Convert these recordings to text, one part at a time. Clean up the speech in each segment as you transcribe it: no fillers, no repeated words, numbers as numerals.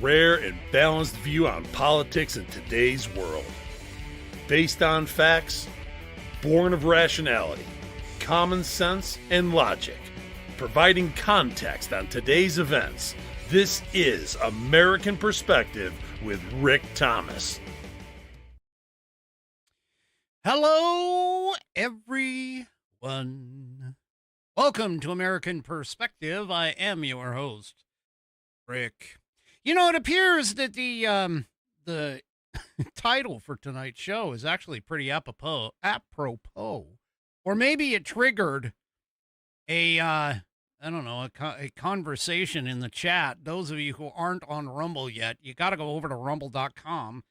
rare and balanced view on politics in today's world. Based on facts, born of rationality, common sense, and logic, providing context on today's events, this is American Perspective with Rick Thomas. Hello, everyone. Welcome to American Perspective. I am your host, Rick. You know, it appears that the title for tonight's show is actually pretty apropos, or maybe it triggered a conversation in the chat. Those of you who aren't on Rumble yet, you got to go over to rumble.com,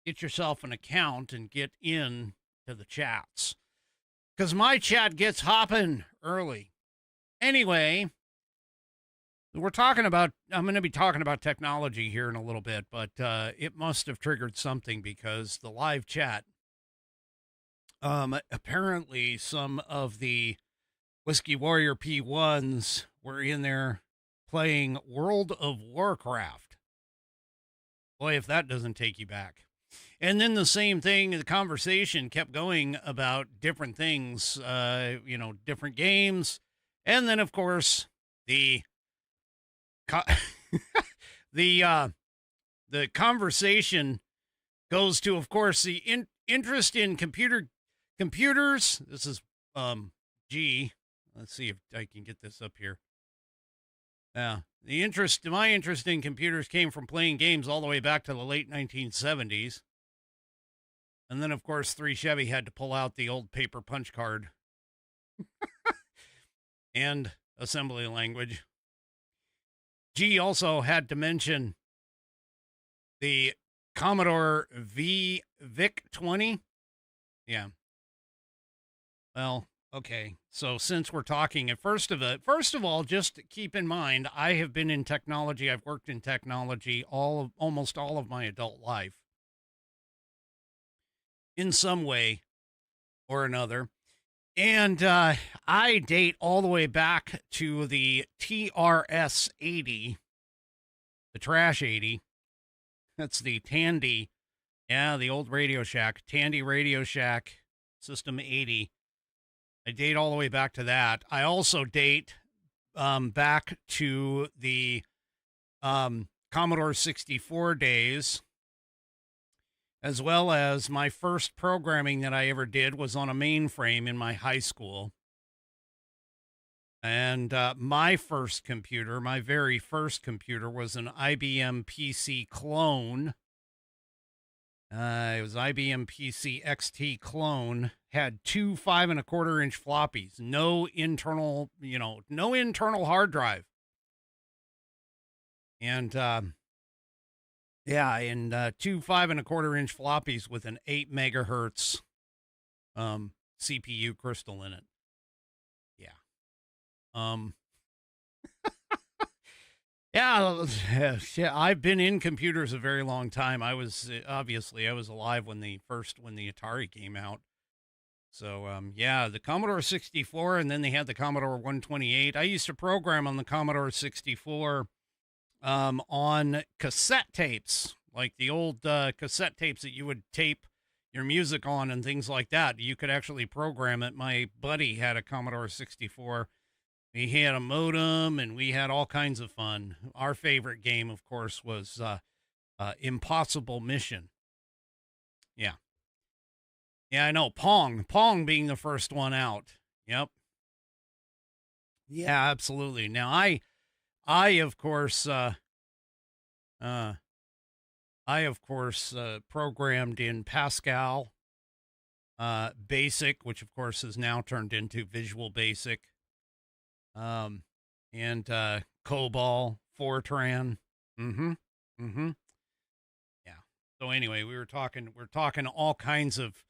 get yourself an account, and get in to the chats, because my chat gets hopping early. Anyway, I'm going to be talking about technology here in a little bit, but it must have triggered something, because the live chat, apparently some of the Whiskey Warrior P1s were in there playing World of Warcraft. Boy, if that doesn't take you back. And then the same thing, the conversation kept going about different things, different games. And then, of course, the conversation goes to, of course, the interest in computers. This is, let's see if I can get this up here. My interest in computers came from playing games all the way back to the late 1970s. And then, of course, 3 Chevy had to pull out the old paper punch card and assembly language. G also had to mention the Commodore VIC-20. Yeah. Well, okay. So since we're talking, first of all, just keep in mind, I have been in technology. I've worked in technology almost all of my adult life, in some way or another. And I date all the way back to the TRS-80, the Trash 80. That's the Tandy. Yeah, the old Radio Shack, Tandy Radio Shack System 80. I date all the way back to that. I also date back to the Commodore 64 days, as well as my first programming that I ever did was on a mainframe in my high school. And my very first computer was an IBM PC clone. It was IBM PC XT clone, had 2 5.25-inch floppies, no internal hard drive. And, 2 5.25-inch floppies with an 8 megahertz CPU crystal in it. Yeah. Yeah, I've been in computers a very long time. I was alive when the Atari came out. So, the Commodore 64, and then they had the Commodore 128. I used to program on the Commodore 64 on cassette tapes, like the old cassette tapes that you would tape your music on and things like that. You could actually program it. My buddy had a Commodore 64. He had a modem, and we had all kinds of fun. Our favorite game, of course, was Impossible Mission. Yeah. Yeah, I know. Pong being the first one out. Yep. Yeah, absolutely. Now, I of course, programmed in Pascal, Basic, which of course has now turned into Visual Basic, and COBOL, Fortran. Yeah. So anyway, we're talking all kinds of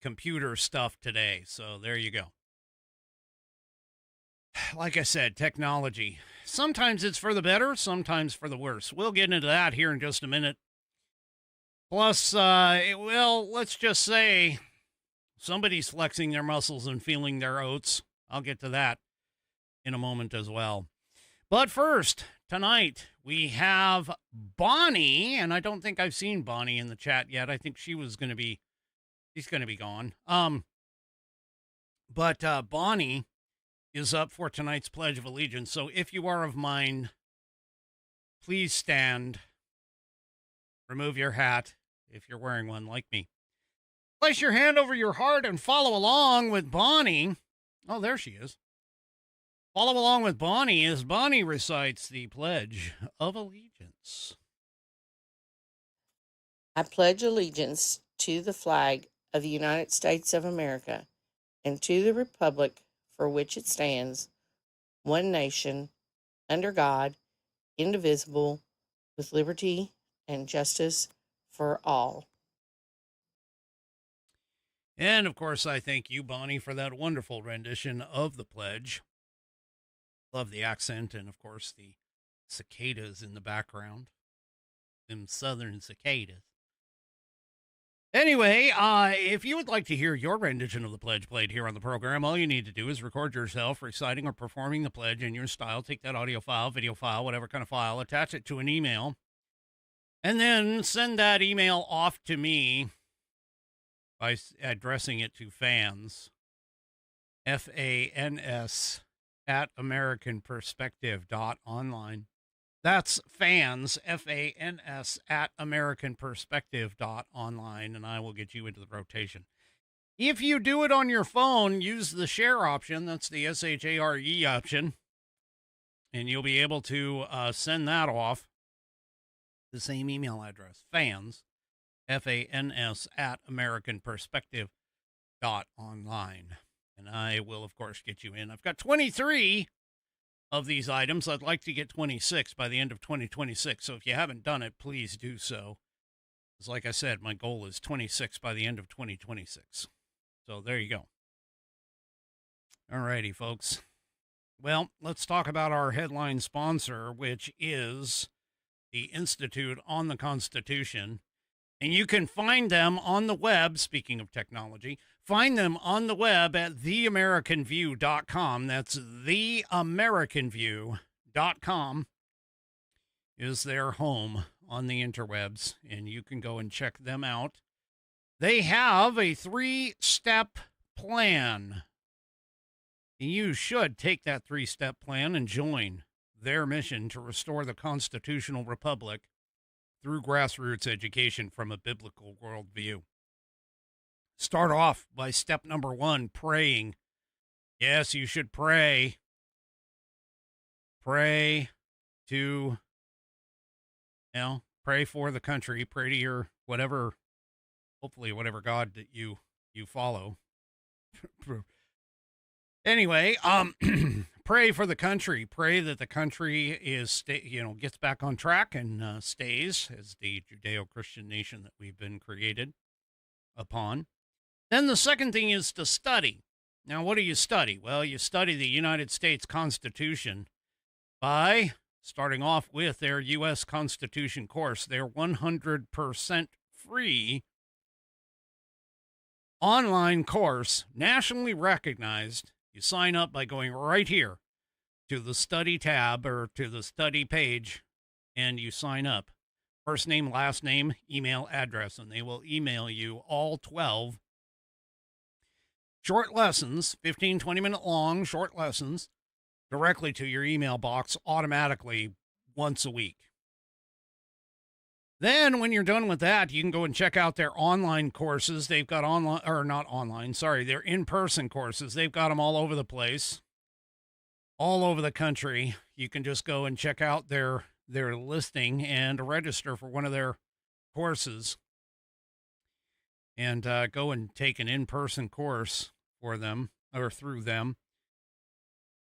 computer stuff today. So there you go. Like I said, technology. Sometimes it's for the better, sometimes for the worse. We'll get into that here in just a minute. Plus, let's just say somebody's flexing their muscles and feeling their oats. I'll get to that in a moment as well. But first, tonight. We have Bonnie, and I don't think I've seen Bonnie in the chat yet. I think she's going to be gone. But Bonnie is up for tonight's Pledge of Allegiance. So if you are of mine, please stand, remove your hat if you're wearing one like me. Place your hand over your heart and follow along with Bonnie. Oh, there she is. Follow along with Bonnie as Bonnie recites the Pledge of Allegiance. I pledge allegiance to the flag of the United States of America and to the republic for which it stands, one nation, under God, indivisible, with liberty and justice for all. And, of course, I thank you, Bonnie, for that wonderful rendition of the pledge. Love the accent and, of course, the cicadas in the background. Them southern cicadas. Anyway, if you would like to hear your rendition of the pledge played here on the program, all you need to do is record yourself reciting or performing the pledge in your style. Take that audio file, video file, whatever kind of file, attach it to an email, and then send that email off to me by addressing it to fans, FANS, at AmericanPerspective.online. That's fans, FANS, at AmericanPerspective.online, and I will get you into the rotation. If you do it on your phone, use the share option. That's the SHARE option, and you'll be able to send that off the same email address, fans, FANS, at AmericanPerspective.online. And I will, of course, get you in. I've got 23 of these items. I'd like to get 26 by the end of 2026. So if you haven't done it, please do so. Because like I said, my goal is 26 by the end of 2026. So there you go. All righty, folks. Well, let's talk about our headline sponsor, which is the Institute on the Constitution. And you can find them on the web, speaking of technology, find them on the web at theamericanview.com. That's theamericanview.com is their home on the interwebs, and you can go and check them out. They have a 3-step plan. You should take that 3-step plan and join their mission to restore the constitutional republic through grassroots education from a biblical worldview. Start off by step number 1, praying. Yes, you should pray. Pray to, pray for the country. Pray to your whatever, hopefully whatever God that you follow. Anyway, pray for the country. Pray that the country is, gets back on track and stays as the Judeo-Christian nation that we've been created upon. Then the second thing is to study. Now, what do you study? Well, you study the United States Constitution by starting off with their U.S. Constitution course, their 100% free online course, nationally recognized. You sign up by going right here to the study tab or to the study page, and you sign up. First name, last name, email, address, and they will email you all 12 short lessons, 15, 20-minute long short lessons, directly to your email box automatically once a week. Then when you're done with that, you can go and check out their online courses. They've got their in-person courses. They've got them all over the place, all over the country. You can just go and check out their listing and register for one of their courses and go and take an in-person course for them or through them.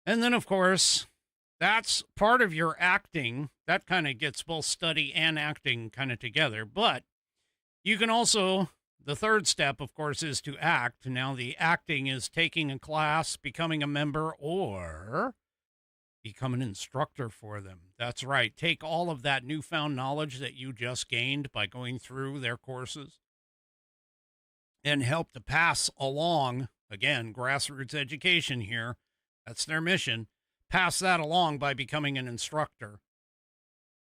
And then, of course, that's part of your acting. That kind of gets both study and acting kind of together. But you can also, the third step, of course, is to act. Now, the acting is taking a class, becoming a member, or become an instructor for them. That's right. Take all of that newfound knowledge that you just gained by going through their courses and help to pass along, again, grassroots education here. That's their mission. Pass that along by becoming an instructor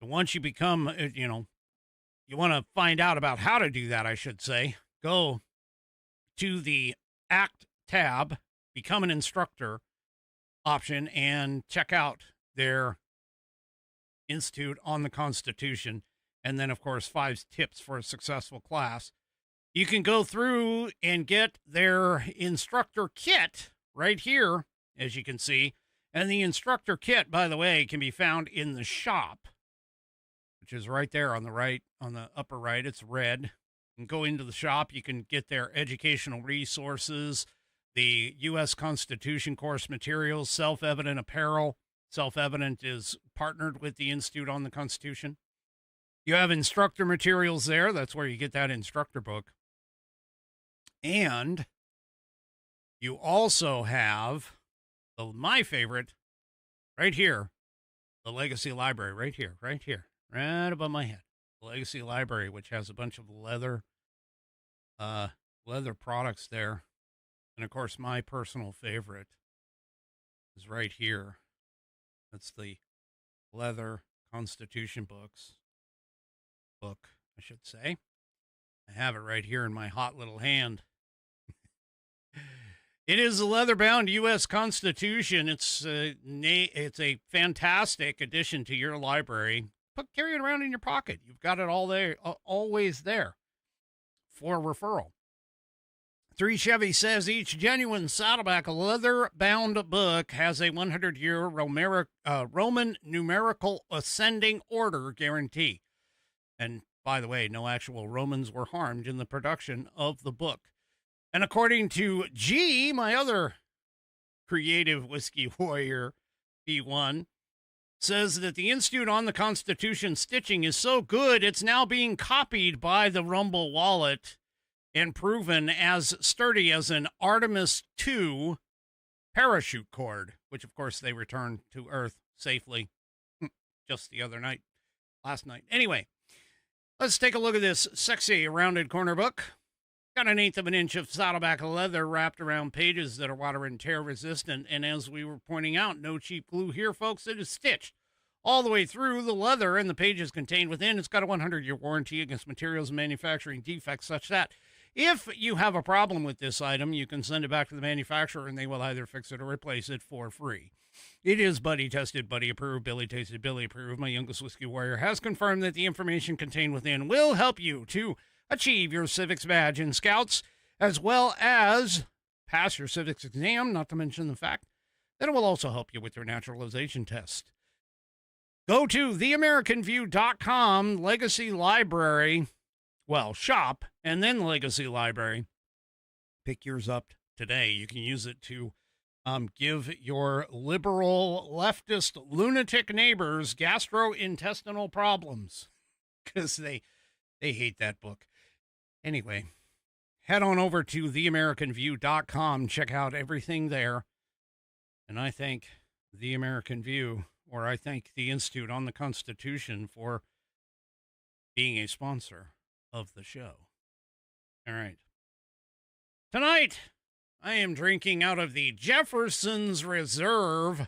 once you become, you want to find out about how to do that, I should say, go to the ACT tab, become an instructor option, and check out their Institute on the Constitution. And then, of course, 5 tips for a successful class. You can go through and get their instructor kit right here, as you can see. And the instructor kit, by the way, can be found in the shop, which is right there on the right, on the upper right. It's red. You can go into the shop. You can get their educational resources, the U.S. Constitution course materials, self-evident apparel. Self-evident is partnered with the Institute on the Constitution. You have instructor materials there. That's where you get that instructor book. And you also have my favorite right here, the Legacy Library, right here, right above my head. The Legacy Library, which has a bunch of leather products there. And of course, my personal favorite is right here. That's the leather Constitution book, I should say. I have it right here in my hot little hand. It is a leather-bound U.S. Constitution. It's a fantastic addition to your library. Carry it around in your pocket. You've got it all there, always there for referral. 3 Chevy says each genuine Saddleback leather-bound book has a 100-year Roman numerical ascending order guarantee. And by the way, no actual Romans were harmed in the production of the book. And according to G, my other creative whiskey warrior, P1, says that the Institute on the Constitution stitching is so good, it's now being copied by the Rumble wallet and proven as sturdy as an Artemis II parachute cord, which, of course, they returned to Earth safely just the other night, last night. Anyway, let's take a look at this sexy rounded corner book. Got 1/8 of an inch of Saddleback leather wrapped around pages that are water and tear resistant. And as we were pointing out, no cheap glue here, folks. It is stitched all the way through the leather and the pages contained within. It's got a 100-year warranty against materials and manufacturing defects such that if you have a problem with this item, you can send it back to the manufacturer and they will either fix it or replace it for free. It is buddy tested, buddy approved, Billy tasted, Billy approved. My youngest whiskey warrior has confirmed that the information contained within will help you to achieve your civics badge in Scouts, as well as pass your civics exam, not to mention the fact that it will also help you with your naturalization test. Go to theamericanview.com, Legacy Library, shop, and then Legacy Library. Pick yours up today. You can use it to give your liberal, leftist, lunatic neighbors gastrointestinal problems, because they hate that book. Anyway, head on over to theamericanview.com. Check out everything there. And I thank The American View, or I thank the Institute on the Constitution for being a sponsor of the show. All right. Tonight, I am drinking out of the Jefferson's Reserve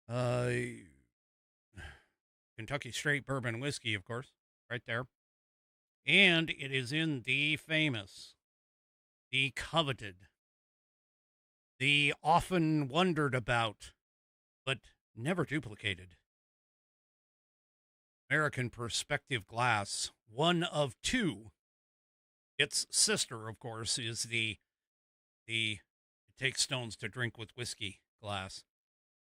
Kentucky Straight Bourbon Whiskey, of course, right there. And it is in the famous, the coveted, the often wondered about, but never duplicated, American Perspective glass, one of 2. Its sister, of course, is the It Takes Stones to Drink with Whiskey glass,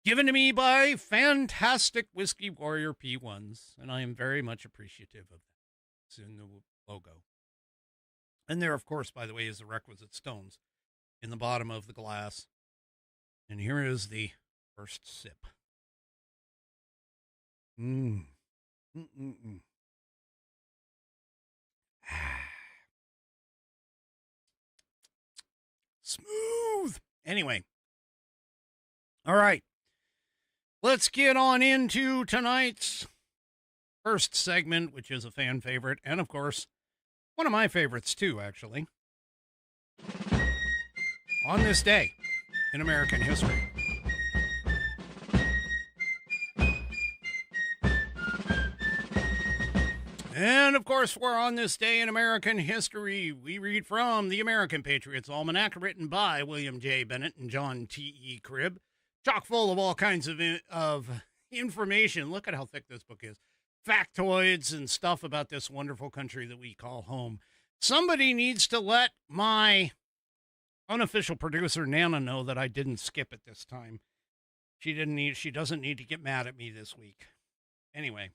given to me by fantastic Whiskey Warrior P1s, and I am very much appreciative of that. It's in the logo. And there, of course, by the way, is the requisite stones in the bottom of the glass. And here is the first sip. Smooth. Anyway. All right. Let's get on into tonight's first segment, which is a fan favorite, and of course, one of my favorites too, actually. On this day in American history. And of course, for on this day in American history, we read from the American Patriots Almanac, written by William J. Bennett and John T.E. Cribb, chock full of all kinds of information. Look at how thick this book is. Factoids and stuff about this wonderful country that we call home. Somebody needs to let my unofficial producer, Nana, know that I didn't skip it this time. She doesn't need to get mad at me this week. Anyway.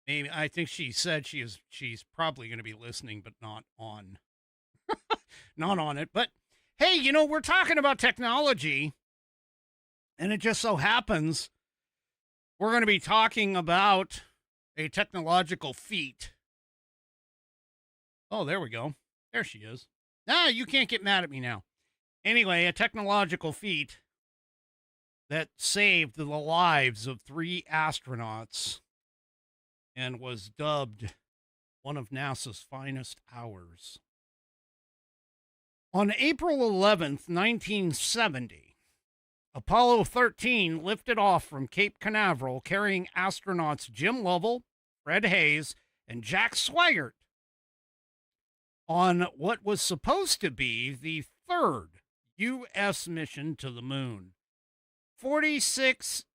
Maybe I think she said she's probably going to be listening, but not on it. But hey, we're talking about technology, and it just so happens we're going to be talking about a technological feat. Oh, there we go. There she is. You can't get mad at me now. Anyway, a technological feat that saved the lives of 3 astronauts and was dubbed one of NASA's finest hours. On April 11th, 1970, Apollo 13 lifted off from Cape Canaveral carrying astronauts Jim Lovell, Fred Hayes, and Jack Swigert on what was supposed to be the 3rd U.S. mission to the moon. 56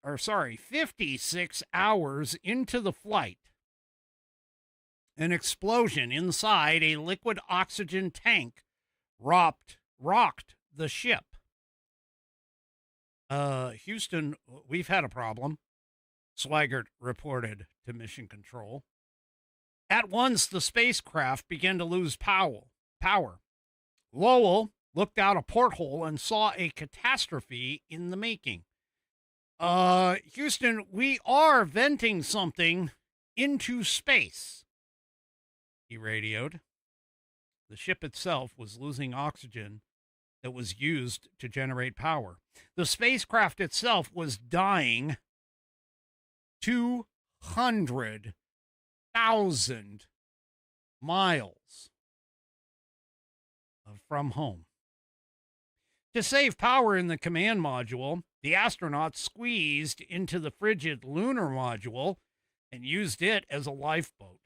hours into the flight, an explosion inside a liquid oxygen tank rocked the ship. Houston, we've had a problem, Swigert reported to Mission Control. At once, the spacecraft began to lose power. Lowell looked out a porthole and saw a catastrophe in the making. Houston, we are venting something into space, he radioed. The ship itself was losing oxygen that was used to generate power. The spacecraft itself was dying 200,000 miles from home. To save power in the command module, the astronauts squeezed into the frigid lunar module and used it as a lifeboat.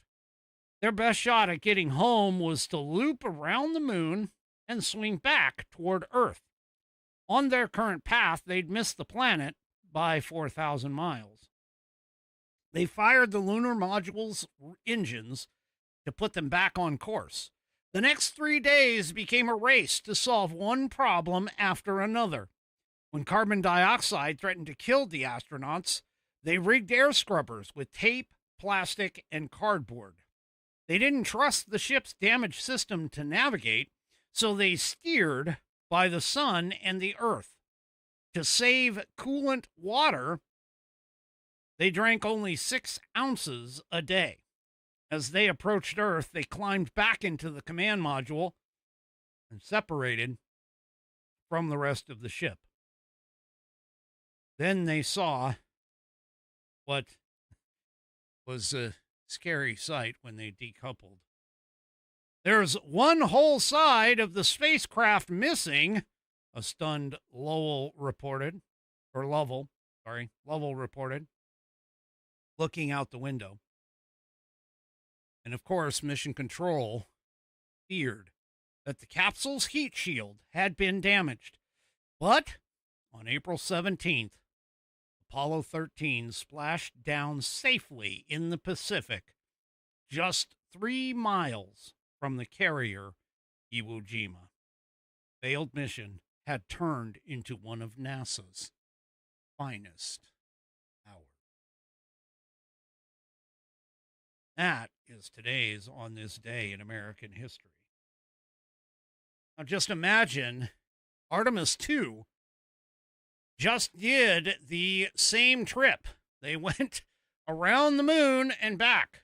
Their best shot at getting home was to loop around the moon and swing back toward Earth. On their current path, they'd missed the planet by 4,000 miles. They fired the lunar module's engines to put them back on course. The next 3 days became a race to solve one problem after another. When carbon dioxide threatened to kill the astronauts, they rigged air scrubbers with tape, plastic, and cardboard. They didn't trust the ship's damaged system to navigate, so they steered by the sun and the earth. To save coolant water, they drank only 6 ounces a day. As they approached Earth, they climbed back into the command module and separated from the rest of the ship. Then they saw what was a scary sight when they decoupled. There's one whole side of the spacecraft missing, a stunned Lovell reported, looking out the window. And of course, Mission Control feared that the capsule's heat shield had been damaged. But on April 17th, Apollo 13 splashed down safely in the Pacific, just 3 miles from the carrier Iwo Jima. Failed mission had turned into one of NASA's finest hours. That is today's On This Day in American History. Now just imagine Artemis II just did the same trip. They went around the moon and back.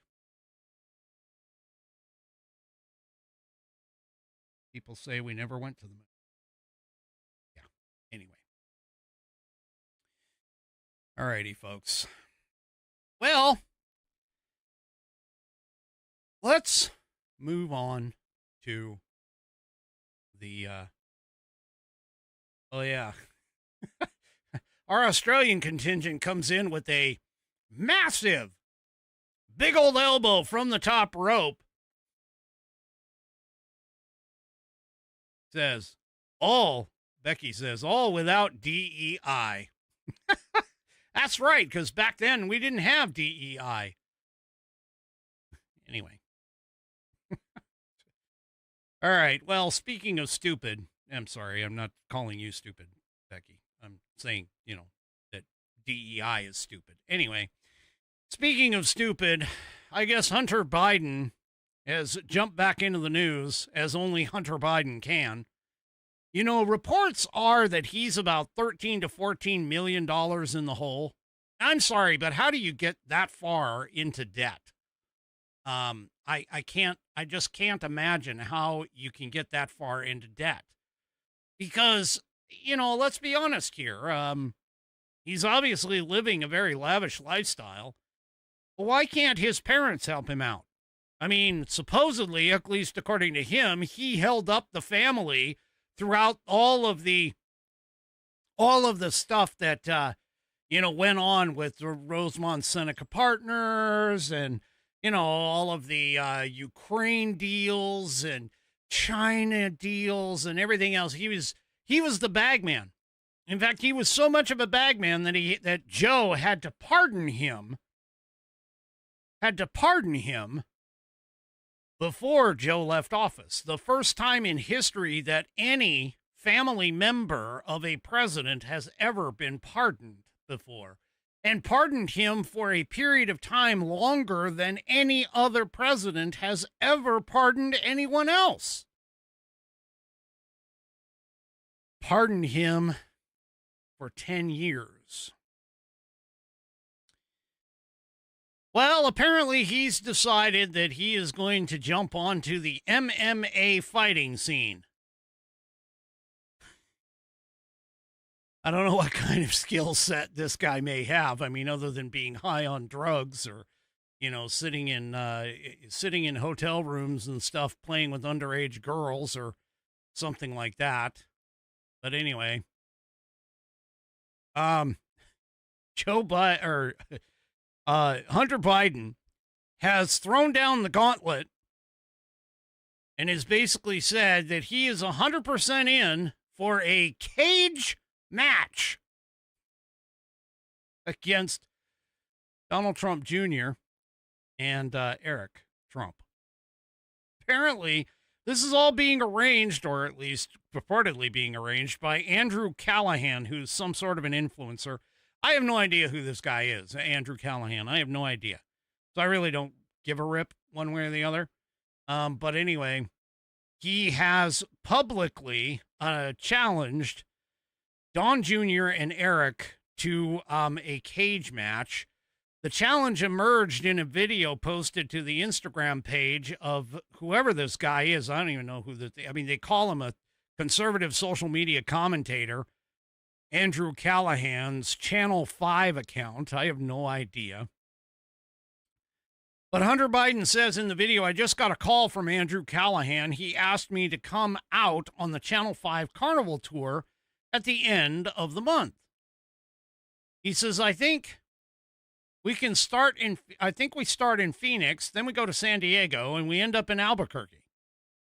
People say we never went to the moon. Yeah, anyway. All righty, folks. Well, let's move on to the, our Australian contingent comes in with a massive big old elbow from the top rope. Says, Becky says, all without DEI. That's right, because back then we didn't have DEI. Anyway. All right. Well, speaking of stupid, I'm sorry, I'm not calling you stupid, Becky. I'm saying, that DEI is stupid. Anyway, speaking of stupid, I guess Hunter Biden has jumped back into the news, as only Hunter Biden can. Reports are that he's about $13 to $14 million in the hole. I'm sorry, but how do you get that far into debt? I just can't imagine how you can get that far into debt. Because, let's be honest here. He's obviously living a very lavish lifestyle. Well, why can't his parents help him out? I mean, supposedly, at least according to him, he held up the family throughout all of the stuff that, went on with the Rosemont Seneca Partners and, all of the Ukraine deals and China deals and everything else. He was the bag man. In fact, he was so much of a bag man that Joe had to pardon him. Before Joe left office. The first time in history that any family member of a president has ever been pardoned before. And pardoned him for a period of time longer than any other president has ever pardoned anyone else. Pardoned him for 10 years. Well, apparently he's decided that he is going to jump onto the MMA fighting scene. I don't know what kind of skill set this guy may have. I mean, other than being high on drugs or, sitting in hotel rooms and stuff, playing with underage girls or something like that. But anyway, Hunter Biden has thrown down the gauntlet and has basically said that he is 100% in for a cage match against Donald Trump Jr. and Eric Trump. Apparently, this is all being arranged, or at least purportedly being arranged, by Andrew Callahan, who's some sort of an influencer. I have no idea who this guy is, Andrew Callahan. I have no idea. So I really don't give a rip one way or the other. But anyway, he has publicly challenged Don Jr. and Eric to a cage match. The challenge emerged in a video posted to the Instagram page of whoever this guy is. I don't even know who they call him a conservative social media commentator. Andrew Callahan's Channel 5 account. I have no idea. But Hunter Biden says in the video, I just got a call from Andrew Callahan. He asked me to come out on the Channel 5 Carnival Tour at the end of the month. He says, I think we start in Phoenix, then we go to San Diego, and we end up in Albuquerque.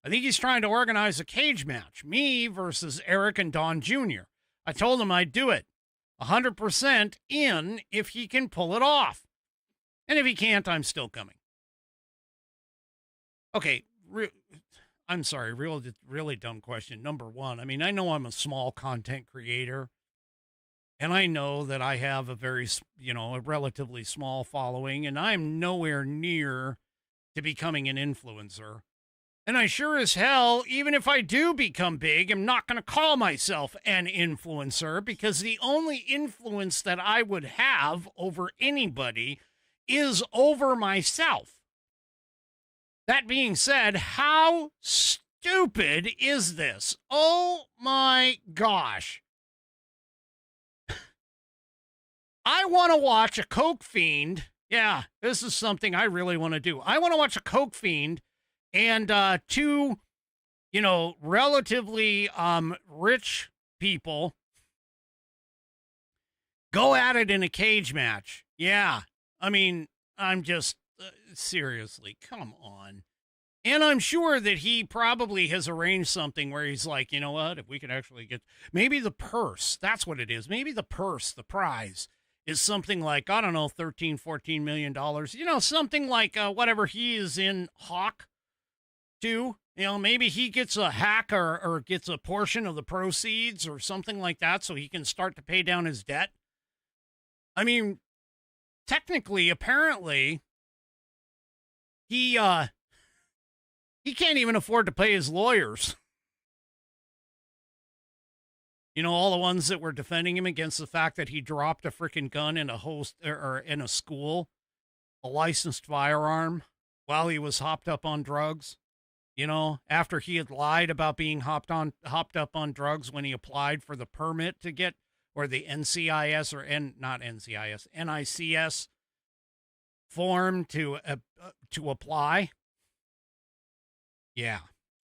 I think he's trying to organize a cage match, me versus Eric and Don Jr. I told him I'd do it. 100% in if he can pull it off. And if he can't, I'm still coming. Okay, I'm sorry, really dumb question. Number one, I mean, I know I'm a small content creator, and I know that I have a very, a relatively small following, and I'm nowhere near to becoming an influencer. And I sure as hell, even if I do become big, I'm not going to call myself an influencer, because the only influence that I would have over anybody is over myself. That being said, how stupid is this? Oh my gosh. I want to watch a coke fiend. Yeah, this is something I really want to do. I want to watch a coke fiend and two, relatively rich people go at it in a cage match. Yeah, I mean, I'm just, seriously, come on. And I'm sure that he probably has arranged something where he's like, you know what, if we could actually get maybe the purse, that's what it is. Maybe the purse, the prize is something like, I don't know, 13, 14 million dollars, you know, something like whatever he is in Hawk too. You know, maybe he gets a hack or gets a portion of the proceeds or something like that so he can start to pay down his debt. I mean, technically, apparently, he can't even afford to pay his lawyers. You know, all the ones that were defending him against the fact that he dropped a freaking gun in a host or in a school, a licensed firearm, while he was hopped up on drugs. You know, after he had lied about being hopped up on drugs when he applied for the permit to get, or the NCIS or not NCIS, NICS form to apply. Yeah.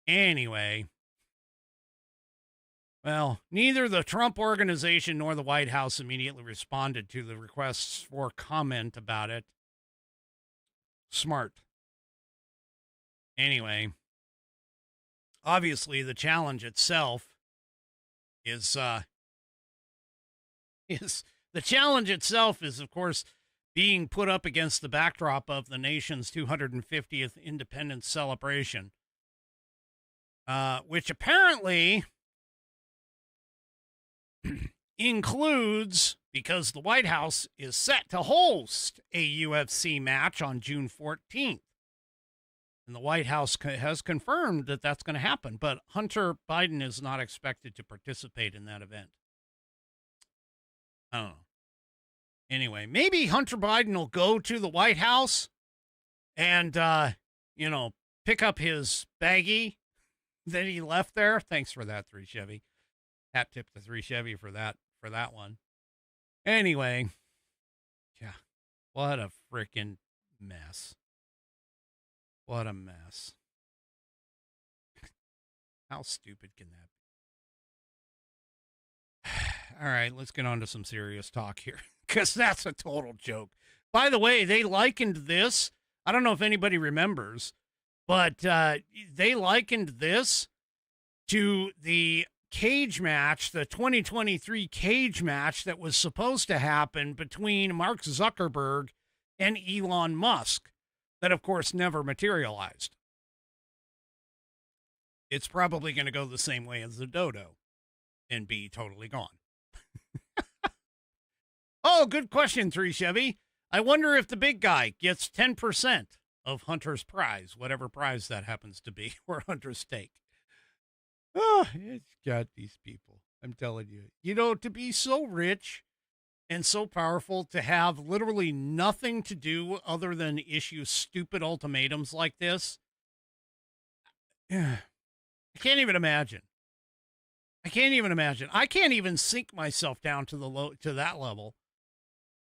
Anyway. Well, neither the Trump organization nor the White House immediately responded to the requests for comment about it. Smart. Anyway. Obviously, the challenge itself is, of course, being put up against the backdrop of the nation's 250th independence celebration, which apparently includes, because the White House is set to host a UFC match on June 14th. And the White House has confirmed that that's going to happen, but Hunter Biden is not expected to participate in that event. I don't know. Anyway, maybe Hunter Biden will go to the White House and, pick up his baggie that he left there. Thanks for that, 3 Chevy. Hat tip to 3 Chevy for that one. Anyway, yeah, what a freaking mess. What a mess. How stupid can that be? All right, let's get on to some serious talk here, because that's a total joke. By the way, they likened this. I don't know if anybody remembers, but they likened this to the cage match, the 2023 cage match that was supposed to happen between Mark Zuckerberg and Elon Musk. That, of course, never materialized. It's probably going to go the same way as the dodo and be totally gone. Oh, good question, 3 Chevy. I wonder if the big guy gets 10% of Hunter's prize, whatever prize that happens to be, or Hunter's stake. Oh, it's got these people. I'm telling you. You know, to be so rich and so powerful, to have literally nothing to do other than issue stupid ultimatums like this. I can't even imagine. I can't even sink myself down to that level.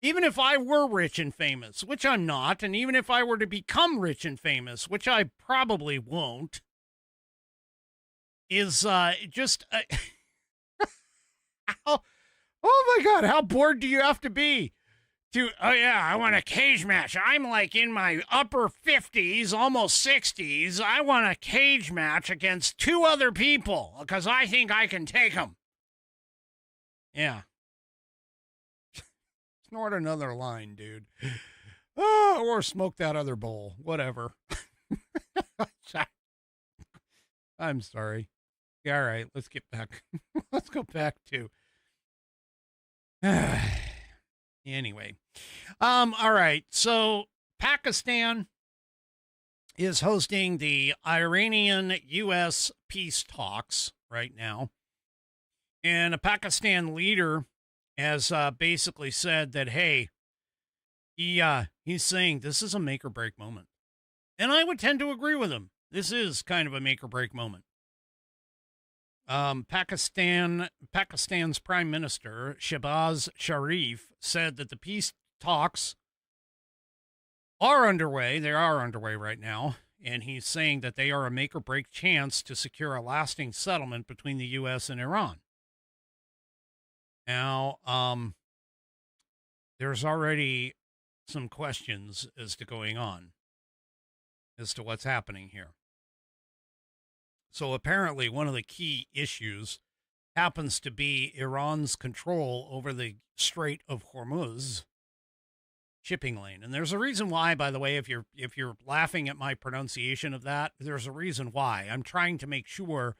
Even if I were rich and famous, which I'm not, and even if I were to become rich and famous, which I probably won't, is just oh my God, how bored do you have to be I want a cage match. I'm like in my upper 50s, almost 60s. I want a cage match against 2 other people because I think I can take them. Yeah. Snort another line, dude. Oh, or smoke that other bowl. Whatever. I'm sorry. Yeah, all right, let's get back. Let's go back to... Anyway. All right. So Pakistan is hosting the Iranian-U.S. peace talks right now. And a Pakistan leader has basically said that, hey, he's saying this is a make or break moment. And I would tend to agree with him. This is kind of a make or break moment. Pakistan's Prime Minister Shehbaz Sharif said that the peace talks are underway. They are underway right now. And he's saying that they are a make or break chance to secure a lasting settlement between the U.S. and Iran. Now, there's already some questions as to going on. as to what's happening here. So apparently one of the key issues happens to be Iran's control over the Strait of Hormuz shipping lane. And there's a reason why, by the way, if you're laughing at my pronunciation of that, there's a reason why. I'm trying to make sure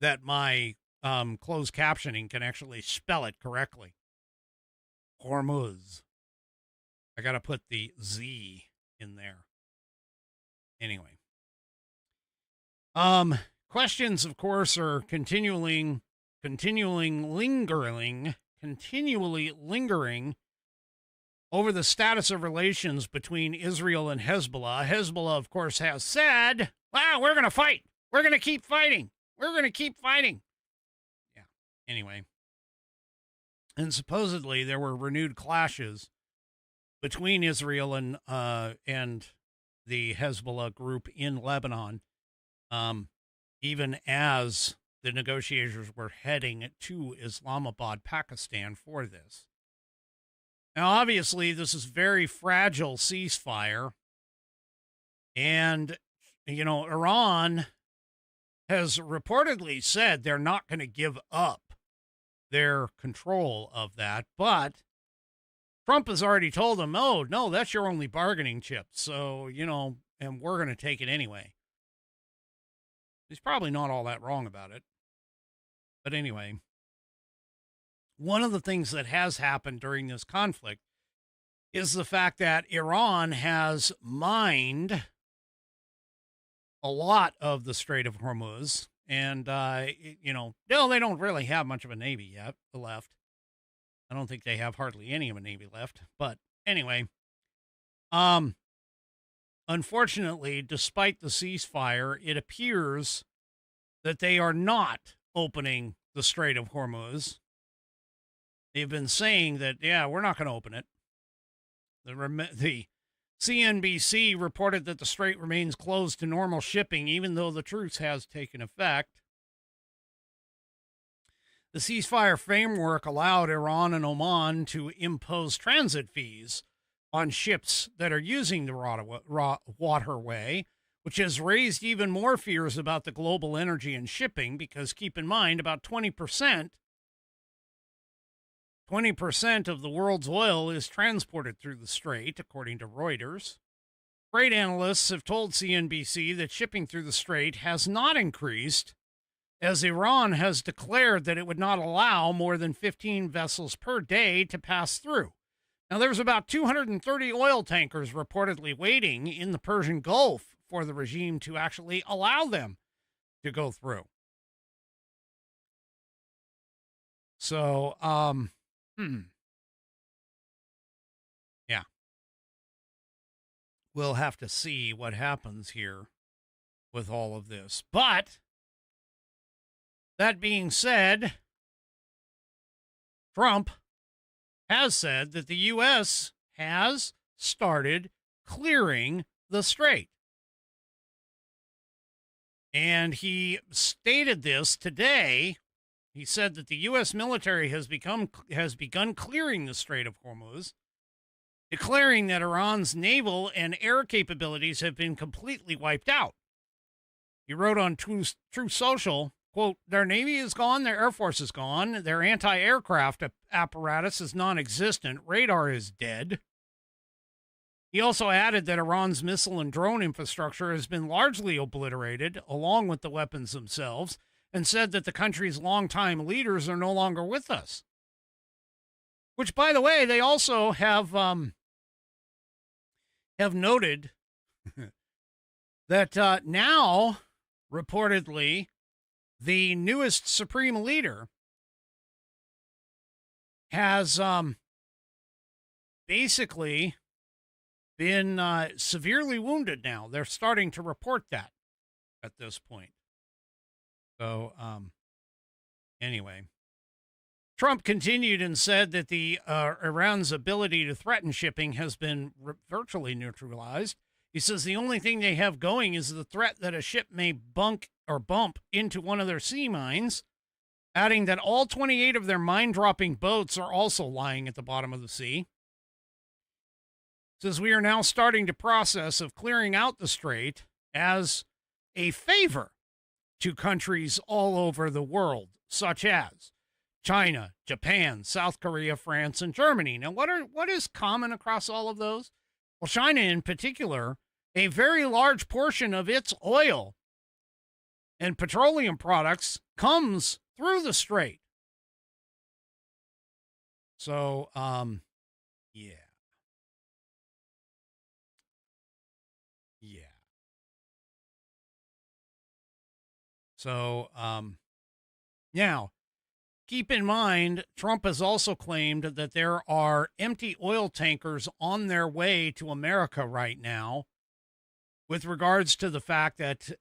that my closed captioning can actually spell it correctly. Hormuz. I got to put the Z in there. Anyway. Questions, of course, are continually lingering over the status of relations between Israel and Hezbollah. Hezbollah, of course, has said, wow, we're going to fight. We're going to keep fighting. We're going to keep fighting. Yeah. Anyway. And supposedly there were renewed clashes between Israel and the Hezbollah group in Lebanon, even as the negotiators were heading to Islamabad, Pakistan for this. Now, obviously, this is very fragile ceasefire. And, Iran has reportedly said they're not going to give up their control of that. But Trump has already told them, oh, no, that's your only bargaining chip. So, and we're going to take it anyway. He's probably not all that wrong about it. But anyway, one of the things that has happened during this conflict is the fact that Iran has mined a lot of the Strait of Hormuz. And, they don't really have much of a navy yet left. I don't think they have hardly any of a navy left. But anyway, unfortunately, despite the ceasefire, it appears that they are not opening the Strait of Hormuz. They've been saying that, yeah, we're not going to open it. The CNBC reported that the strait remains closed to normal shipping, even though the truce has taken effect. The ceasefire framework allowed Iran and Oman to impose transit fees on ships that are using the waterway, which has raised even more fears about the global energy and shipping, because keep in mind, about 20% of the world's oil is transported through the strait, according to Reuters. Freight analysts have told CNBC that shipping through the strait has not increased, as Iran has declared that it would not allow more than 15 vessels per day to pass through. Now, there's about 230 oil tankers reportedly waiting in the Persian Gulf for the regime to actually allow them to go through. So, yeah. We'll have to see what happens here with all of this. But that being said, Trump has said that the U.S. has started clearing the strait. And he stated this today. He said that the U.S. military has begun clearing the Strait of Hormuz, declaring that Iran's naval and air capabilities have been completely wiped out. He wrote on Truth Social, quote, their Navy is gone, their Air Force is gone, their anti-aircraft apparatus is non-existent, radar is dead. He also added that Iran's missile and drone infrastructure has been largely obliterated, along with the weapons themselves, and said that the country's longtime leaders are no longer with us. Which, by the way, they also have noted that now, reportedly, the newest supreme leader has basically been severely wounded now. They're starting to report that at this point. So, anyway, Trump continued and said that the Iran's ability to threaten shipping has been virtually neutralized. He says the only thing they have going is the threat that a ship may bump into one of their sea mines, adding that all 28 of their mine-dropping boats are also lying at the bottom of the sea. Says we are now starting the process of clearing out the strait. as a favor to countries all over the world, such as China, Japan, South Korea, France, and Germany. Now, what is common across all of those? Well, China in particular, a very large portion of its oil and petroleum products comes through the strait. So, yeah. Yeah. So, now, keep in mind, Trump has also claimed that there are empty oil tankers on their way to America right now, with regards to the fact that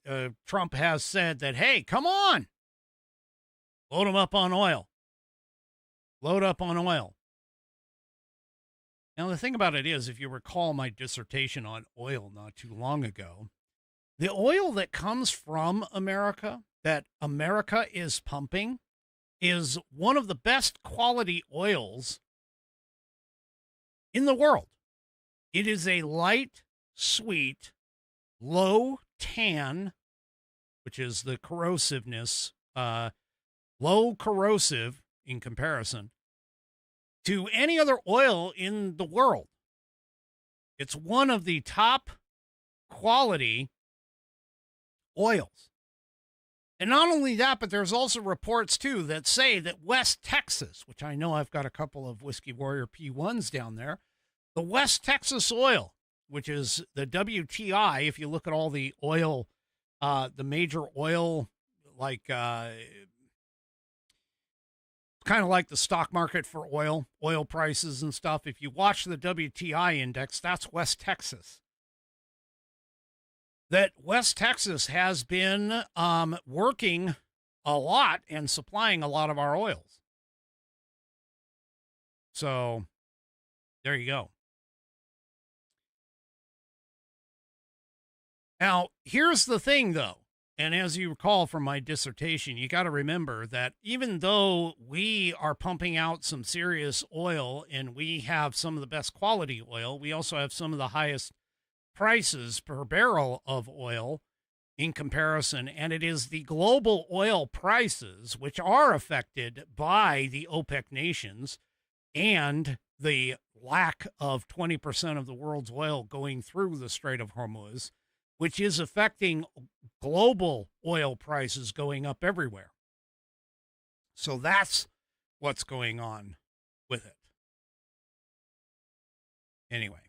Trump has said that, hey, come on, load them up on oil. Load up on oil. Now, the thing about it is, if you recall my dissertation on oil not too long ago, the oil that comes from America, that America is pumping, is one of the best quality oils in the world. It is a light, sweet, low tan, which is the corrosiveness, low corrosive in comparison to any other oil in the world. It's one of the top quality oils. And not only that, but there's also reports, too, that say that West Texas, which I know I've got a couple of Whiskey Warrior P1s down there, the West Texas oil, which is the WTI, if you look at all the oil, the major oil, like kind of like the stock market for oil prices and stuff. If you watch the WTI index, that's West Texas. That West Texas has been working a lot and supplying a lot of our oils. So there you go. Now, here's the thing, though. And as you recall from my dissertation, you got to remember that even though we are pumping out some serious oil and we have some of the best quality oil, we also have some of the highest prices per barrel of oil in comparison. And it is the global oil prices, which are affected by the OPEC nations and the lack of 20% of the world's oil going through the Strait of Hormuz, which is affecting global oil prices going up everywhere. So that's what's going on with it. Anyway.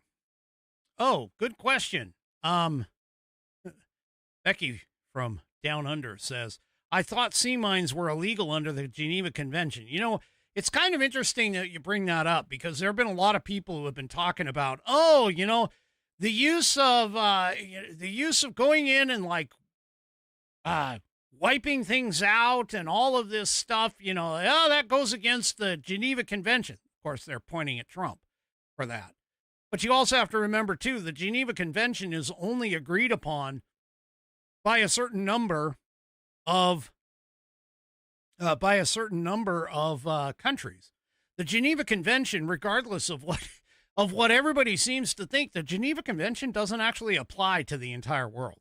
Oh, good question. Becky from Down Under says, I thought sea mines were illegal under the Geneva Convention. You know, it's kind of interesting that you bring that up because there have been a lot of people who have been talking about, the use of going in and like wiping things out and all of this stuff, that goes against the Geneva Convention. Of course, they're pointing at Trump for that. But you also have to remember, too, the Geneva Convention is only agreed upon by a certain number of countries. The Geneva Convention, regardless of what everybody seems to think, the Geneva Convention doesn't actually apply to the entire world.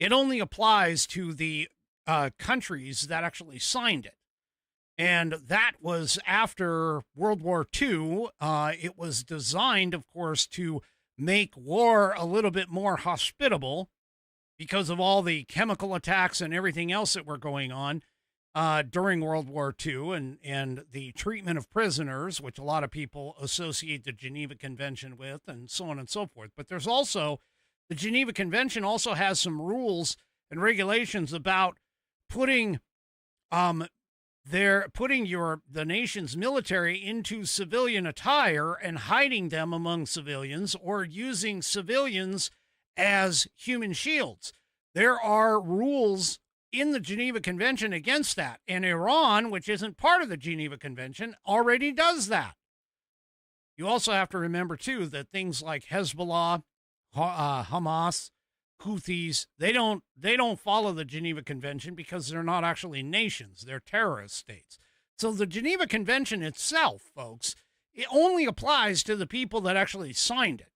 It only applies to the countries that actually signed it. And that was after World War II. It was designed, of course, to make war a little bit more hospitable because of all the chemical attacks and everything else that were going on during World War II and the treatment of prisoners, which a lot of people associate the Geneva Convention with, and so on and so forth. But there's also, the Geneva Convention also has some rules and regulations about putting the nation's military into civilian attire and hiding them among civilians or using civilians as human shields. There are rules in the Geneva Convention against that. And Iran, which isn't part of the Geneva Convention, already does that. You also have to remember, too, that things like Hezbollah, Hamas, Houthis, they don't follow the Geneva Convention because they're not actually nations. They're terrorist states. So the Geneva Convention itself, folks, it only applies to the people that actually signed it.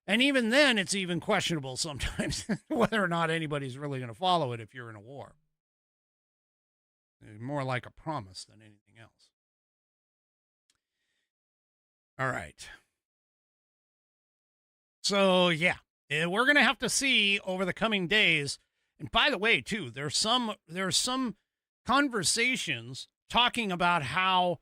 And even then, it's even questionable sometimes whether or not anybody's really going to follow it if you're in a war. More like a promise than anything else. All right. So, yeah, we're going to have to see over the coming days. And by the way, too, there's some conversations talking about how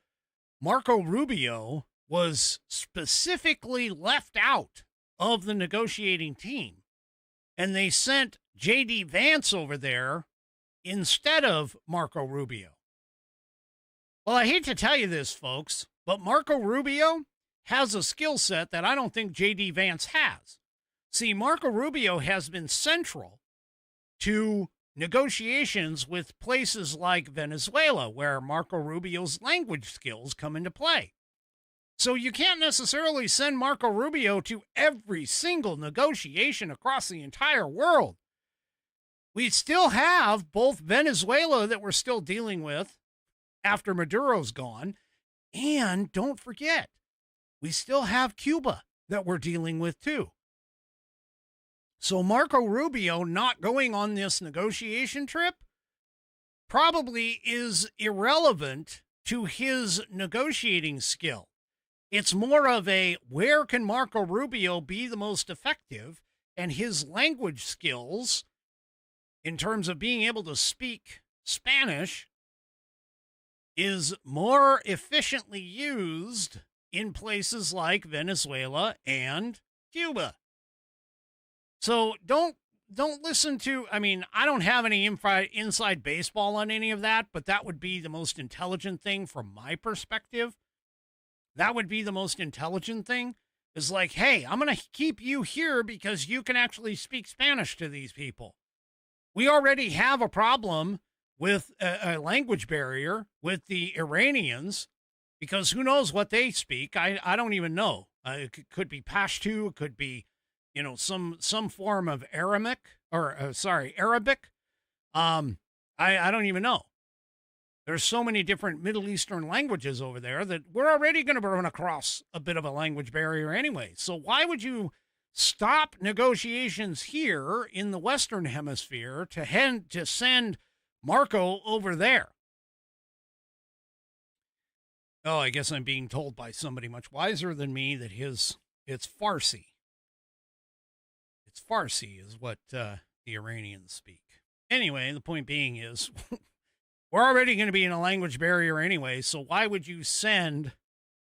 Marco Rubio was specifically left out of the negotiating team. And they sent J.D. Vance over there instead of Marco Rubio. Well, I hate to tell you this, folks, but Marco Rubio has a skill set that I don't think J.D. Vance has. See, Marco Rubio has been central to negotiations with places like Venezuela, where Marco Rubio's language skills come into play. So you can't necessarily send Marco Rubio to every single negotiation across the entire world. We still have both Venezuela that we're still dealing with after Maduro's gone, and don't forget, we still have Cuba that we're dealing with too. So Marco Rubio not going on this negotiation trip probably is irrelevant to his negotiating skill. It's more of a, where can Marco Rubio be the most effective, and his language skills in terms of being able to speak Spanish is more efficiently used in places like Venezuela and Cuba. So don't listen to, I mean, I don't have any inside baseball on any of that, but that would be the most intelligent thing from my perspective. That would be the most intelligent thing, is like, hey, I'm going to keep you here because you can actually speak Spanish to these people. We already have a problem with a language barrier with the Iranians, because who knows what they speak. I don't even know. It could be Pashto. It could be, some form of Arabic. I don't even know. There's so many different Middle Eastern languages over there that we're already going to run across a bit of a language barrier anyway. So why would you stop negotiations here in the Western Hemisphere to send Marco over there? Oh, I guess I'm being told by somebody much wiser than me that it's Farsi. It's Farsi is what the Iranians speak. Anyway, the point being is we're already going to be in a language barrier anyway, so why would you send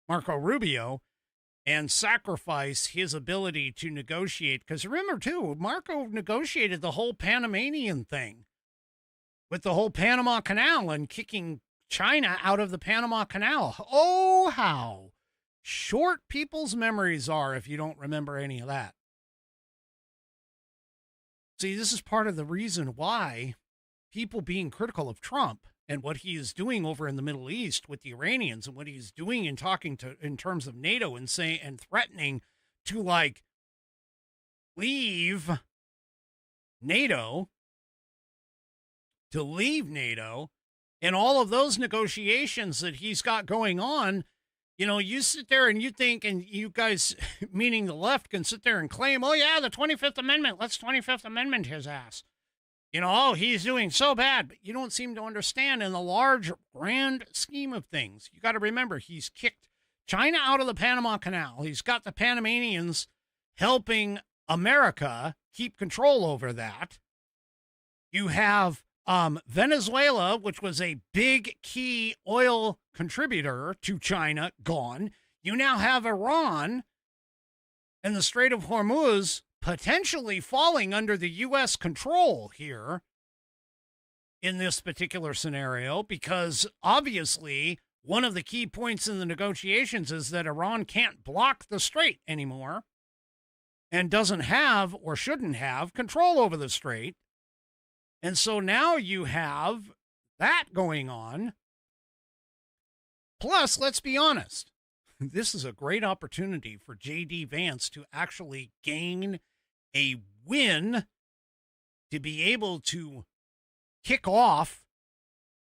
Marco Rubio and sacrifice his ability to negotiate? Because remember, too, Marco negotiated the whole Panamanian thing with the whole Panama Canal and kicking China out of the Panama Canal. Oh, how short people's memories are if you don't remember any of that. See, this is part of the reason why people being critical of Trump and what he is doing over in the Middle East with the Iranians and what he's doing in terms of NATO and threatening to leave NATO, and all of those negotiations that he's got going on. You sit there and you think, and you guys, meaning the left, can sit there and claim, oh yeah, the 25th Amendment, let's 25th Amendment his ass. Oh, he's doing so bad, but you don't seem to understand in the large, grand scheme of things. You got to remember, he's kicked China out of the Panama Canal. He's got the Panamanians helping America keep control over that. You have Venezuela, which was a big key oil contributor to China, gone. You now have Iran and the Strait of Hormuz potentially falling under the U.S. control here in this particular scenario, because obviously one of the key points in the negotiations is that Iran can't block the strait anymore and doesn't have, or shouldn't have, control over the strait. And so now you have that going on. Plus, let's be honest, this is a great opportunity for J.D. Vance to actually gain a win, to be able to kick off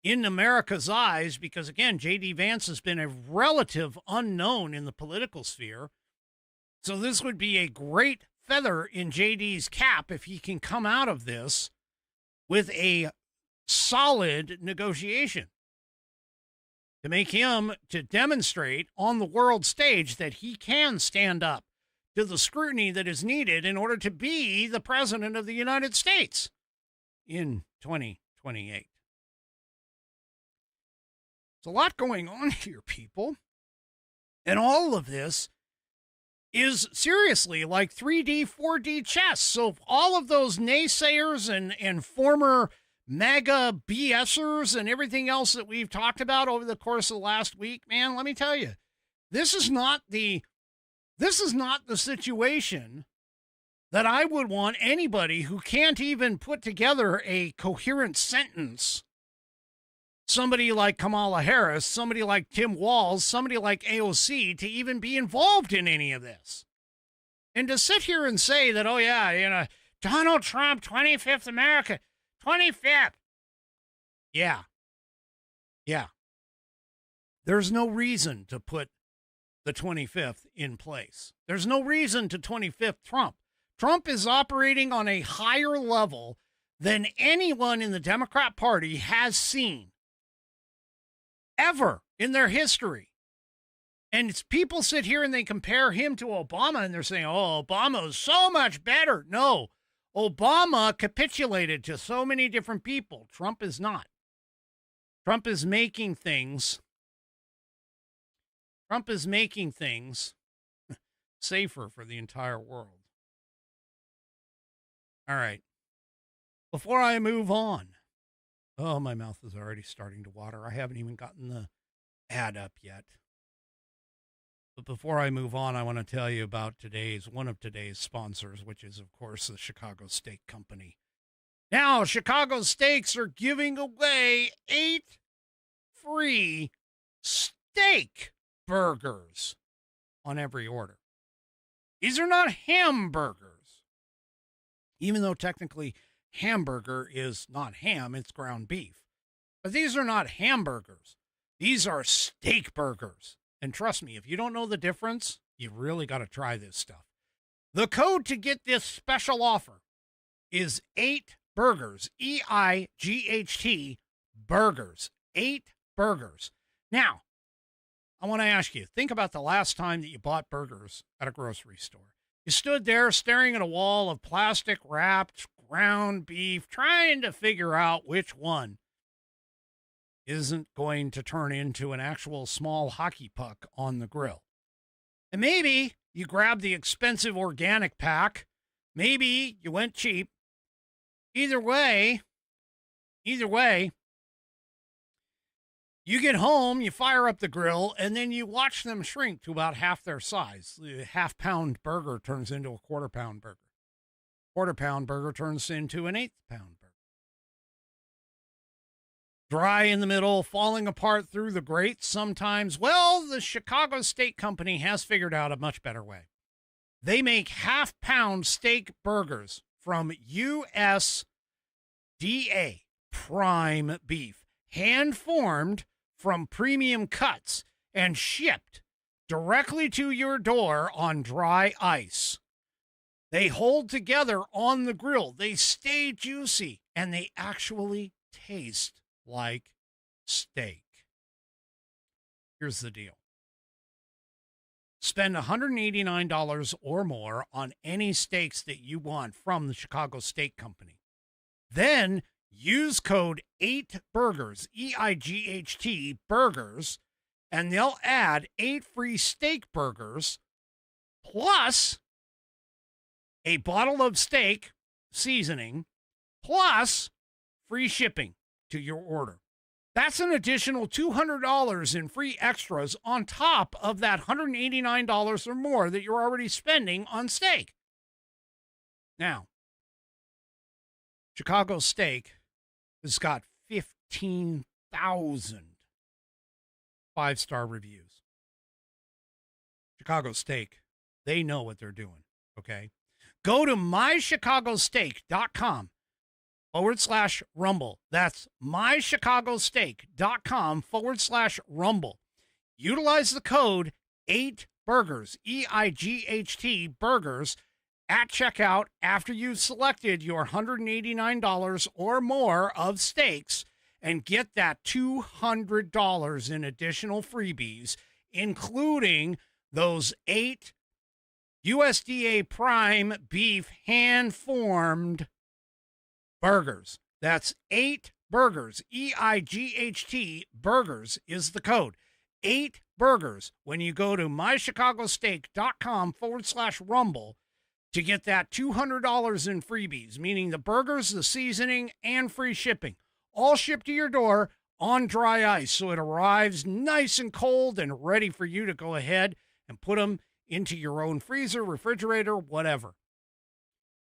in America's eyes, because, again, J.D. Vance has been a relative unknown in the political sphere. So this would be a great feather in JD's cap if he can come out of this with a solid negotiation to make him to demonstrate on the world stage that he can stand up to the scrutiny that is needed in order to be the president of the United States in 2028. There's a lot going on here, people. And all of this is seriously like 3D, 4D chess. So all of those naysayers and former MAGA BSers and everything else that we've talked about over the course of the last week, man, let me tell you, this is not the situation that I would want anybody who can't even put together a coherent sentence. Somebody like Kamala Harris, somebody like Tim Walz, somebody like AOC to even be involved in any of this. And to sit here and say that, oh yeah, you know, Donald Trump, 25th America, 25th. Yeah. There's no reason to put the 25th in place. There's no reason to 25th Trump. Trump is operating on a higher level than anyone in the Democrat Party has seen ever in their history. And it's people sit here and they compare him to Obama and they're saying, oh, Obama's so much better. No, Obama capitulated to so many different people. Trump is not. Trump is making things safer for the entire world. All right. Before I move on, oh, my mouth is already starting to water. I haven't even gotten the ad up yet. But before I move on, I want to tell you about one of today's sponsors, which is, of course, the Chicago Steak Company. Now, Chicago Steaks are giving away 8 free steak burgers on every order. These are not hamburgers, even though technically hamburger is not ham, it's ground beef. But these are not hamburgers. These are steak burgers. And trust me, if you don't know the difference, you really got to try this stuff. The code to get this special offer is 8 burgers, EIGHT burgers, 8 burgers. Now, I want to ask you, think about the last time that you bought burgers at a grocery store. You stood there staring at a wall of plastic wrapped ground beef, trying to figure out which one isn't going to turn into an actual small hockey puck on the grill. And maybe you grabbed the expensive organic pack. Maybe you went cheap. Either way, you get home, you fire up the grill, and then you watch them shrink to about half their size. The half-pound burger turns into a quarter-pound burger. Quarter-pound burger turns into an eighth-pound burger. Dry in the middle, falling apart through the grates sometimes. Well, the Chicago Steak Company has figured out a much better way. They make half-pound steak burgers from USDA prime beef, hand-formed from premium cuts and shipped directly to your door on dry ice. They hold together on the grill. They stay juicy, and they actually taste like steak. Here's the deal. Spend $189 or more on any steaks that you want from the Chicago Steak Company. Then use code 8burgers, EIGHT burgers, and they'll add 8 free steak burgers plus a bottle of steak seasoning plus free shipping to your order. That's an additional $200 in free extras on top of that $189 or more that you're already spending on steak. Now, Chicago Steak has got 15,000 5-star reviews. Chicago Steak, they know what they're doing, okay? Go to mychicagosteak.com/rumble. That's mychicagosteak.com/rumble. Utilize the code 8burgers, EIGHT burgers, at checkout after you've selected your $189 or more of steaks and get that $200 in additional freebies, including those 8 USDA Prime beef hand-formed burgers. That's 8 burgers. EIGHT burgers is the code. 8 burgers when you go to mychicagosteak.com/rumble to get that $200 in freebies, meaning the burgers, the seasoning, and free shipping. All shipped to your door on dry ice, so it arrives nice and cold and ready for you to go ahead and put them into your own freezer, refrigerator, whatever.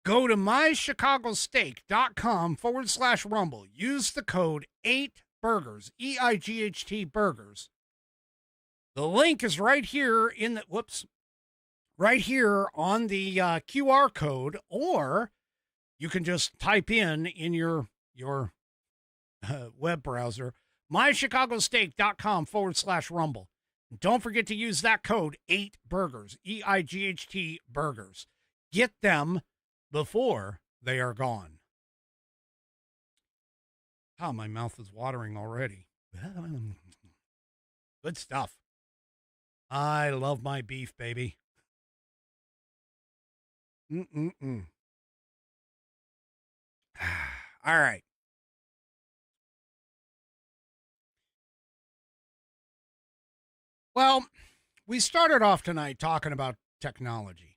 Go to mychicagosteak.com/rumble. Use the code 8burgers, EIGHT burgers. The link is right here right here on the QR code, or you can just type in your web browser, mychicagosteak.com/rumble. Don't forget to use that code 8burgers, EIGHT burgers. Get them before they are gone. Oh, my mouth is watering already. Good stuff. I love my beef, baby. All right. Well, we started off tonight talking about technology.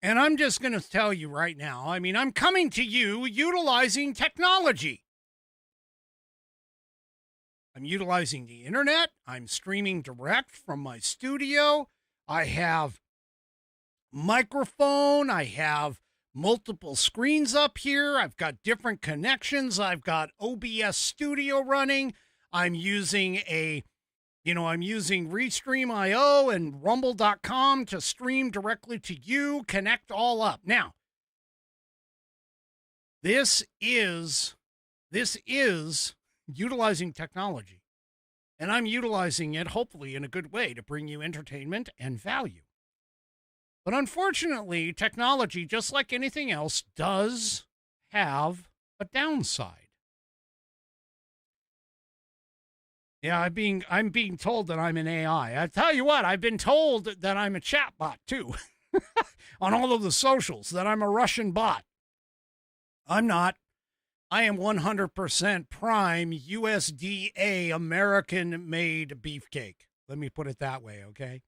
And I'm just going to tell you right now, I mean, I'm coming to you utilizing technology. I'm utilizing the internet. I'm streaming direct from my studio. I have microphone. I have multiple screens up here. I've got different connections. I've got OBS Studio running. I'm using Restream.io and rumble.com to stream directly to you, connect all up. Now, this is utilizing technology, and I'm utilizing it hopefully in a good way to bring you entertainment and value. But unfortunately, technology, just like anything else, does have a downside. Yeah, I'm being told that I'm an AI. I tell you what, I've been told that I'm a chatbot too, on all of the socials, that I'm a Russian bot. I'm not. I am 100% prime USDA American-made beefcake. Let me put it that way, okay?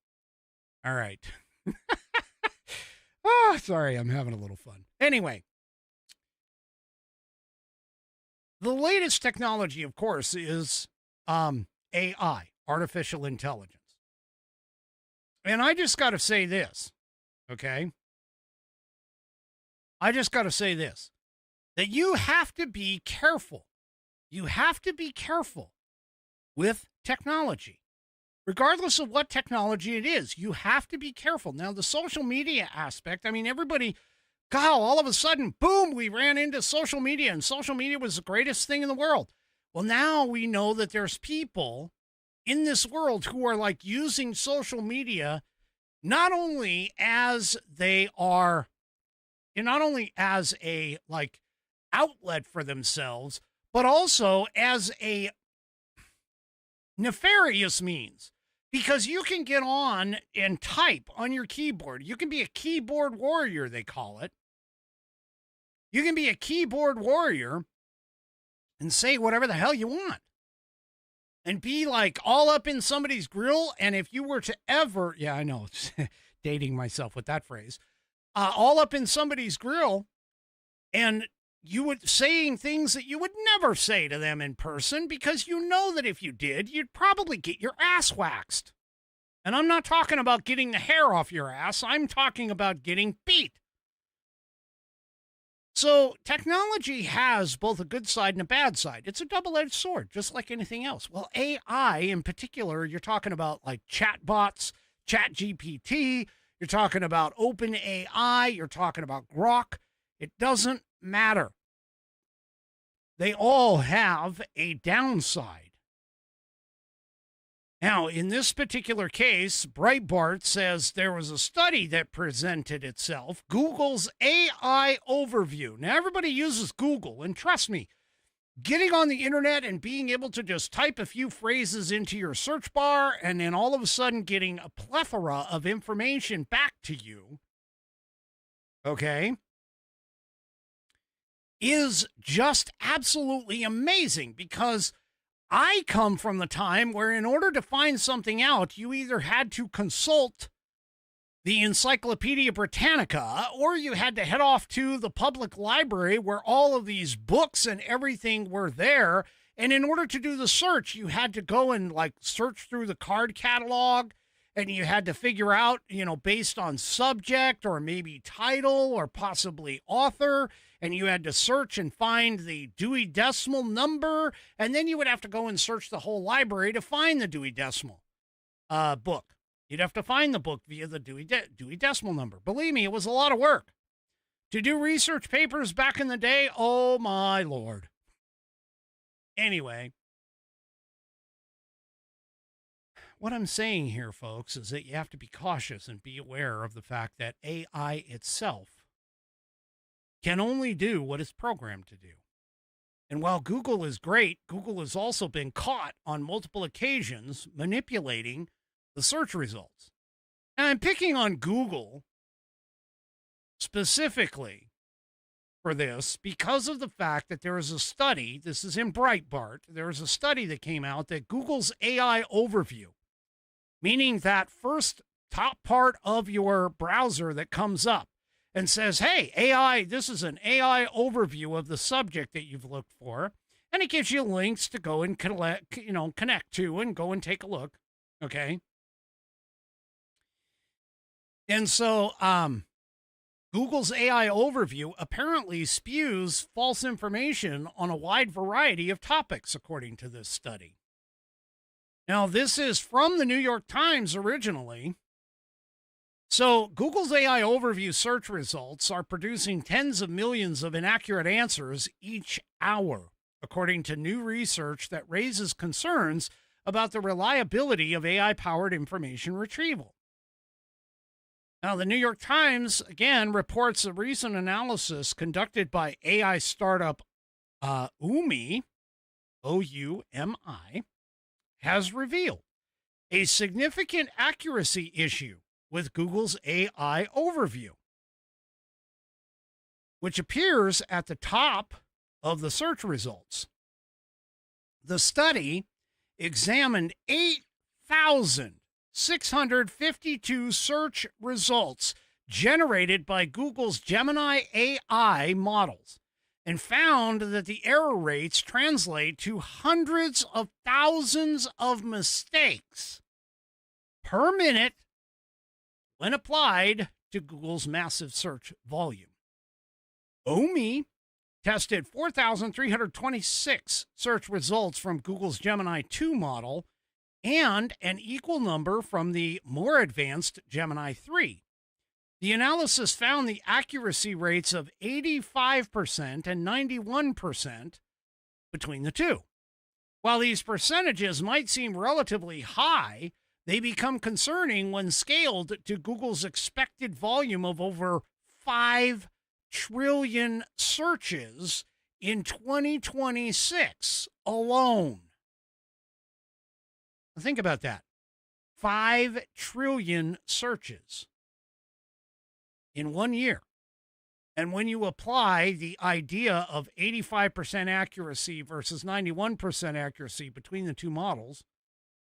All right. Sorry, I'm having a little fun. Anyway, the latest technology, of course, is AI, artificial intelligence. And I just got to say this, okay? I just got to say this, that you have to be careful. You have to be careful with technology. Regardless of what technology it is, you have to be careful. Now, the social media aspect, I mean, everybody, God, all of a sudden, boom, we ran into social media, and social media was the greatest thing in the world. Well, now we know that there's people in this world who are like using social media not only as a like outlet for themselves, but also as a nefarious means. Because you can get on and type on your keyboard. You can be a keyboard warrior, they call it. You can be a keyboard warrior and say whatever the hell you want. And be like all up in somebody's grill. And if you were to ever, yeah, I know, dating myself with that phrase, all up in somebody's grill, and you would saying things that you would never say to them in person, because you know that if you did, you'd probably get your ass waxed. And I'm not talking about getting the hair off your ass. I'm talking about getting beat. So technology has both a good side and a bad side. It's a double-edged sword, just like anything else. Well, AI in particular, you're talking about like chatbots, ChatGPT, you're talking about OpenAI, you're talking about Grok. It doesn't matter. They all have a downside. Now, in this particular case, Breitbart says there was a study that presented itself, Google's AI overview. Now, everybody uses Google, and trust me, getting on the internet and being able to just type a few phrases into your search bar and then all of a sudden getting a plethora of information back to you, okay, is just absolutely amazing, because I come from the time where in order to find something out, you either had to consult the Encyclopedia Britannica or you had to head off to the public library where all of these books and everything were there. And in order to do the search, you had to go and like search through the card catalog, and you had to figure out, based on subject or maybe title or possibly author, and you had to search and find the Dewey Decimal number, and then you would have to go and search the whole library to find the Dewey Decimal book. You'd have to find the book via the Dewey Decimal number. Believe me, it was a lot of work. To do research papers back in the day, oh my Lord. Anyway, what I'm saying here, folks, is that you have to be cautious and be aware of the fact that AI itself can only do what it's programmed to do. And while Google is great, Google has also been caught on multiple occasions manipulating the search results. Now, I'm picking on Google specifically for this because of the fact that there is a study, this is in Breitbart, there is a study that came out that Google's AI overview, meaning that first top part of your browser that comes up and says, hey, AI, this is an AI overview of the subject that you've looked for. And it gives you links to go and connect to and go and take a look. Okay. And so Google's AI overview apparently spews false information on a wide variety of topics, according to this study. Now, this is from the New York Times originally. So Google's AI overview search results are producing tens of millions of inaccurate answers each hour, according to new research that raises concerns about the reliability of AI-powered information retrieval. Now, the New York Times, again, reports a recent analysis conducted by AI startup Umi, O-U-M-I, has revealed a significant accuracy issue with Google's AI overview, which appears at the top of the search results. The study examined 8,652 search results generated by Google's Gemini AI models and found that the error rates translate to hundreds of thousands of mistakes per minute when applied to Google's massive search volume. OMI tested 4,326 search results from Google's Gemini 2 model and an equal number from the more advanced Gemini 3. The analysis found the accuracy rates of 85% and 91% between the two. While these percentages might seem relatively high, they become concerning when scaled to Google's expected volume of over 5 trillion searches in 2026 alone. Think about that. 5 trillion searches in 1 year. And when you apply the idea of 85% accuracy versus 91% accuracy between the two models,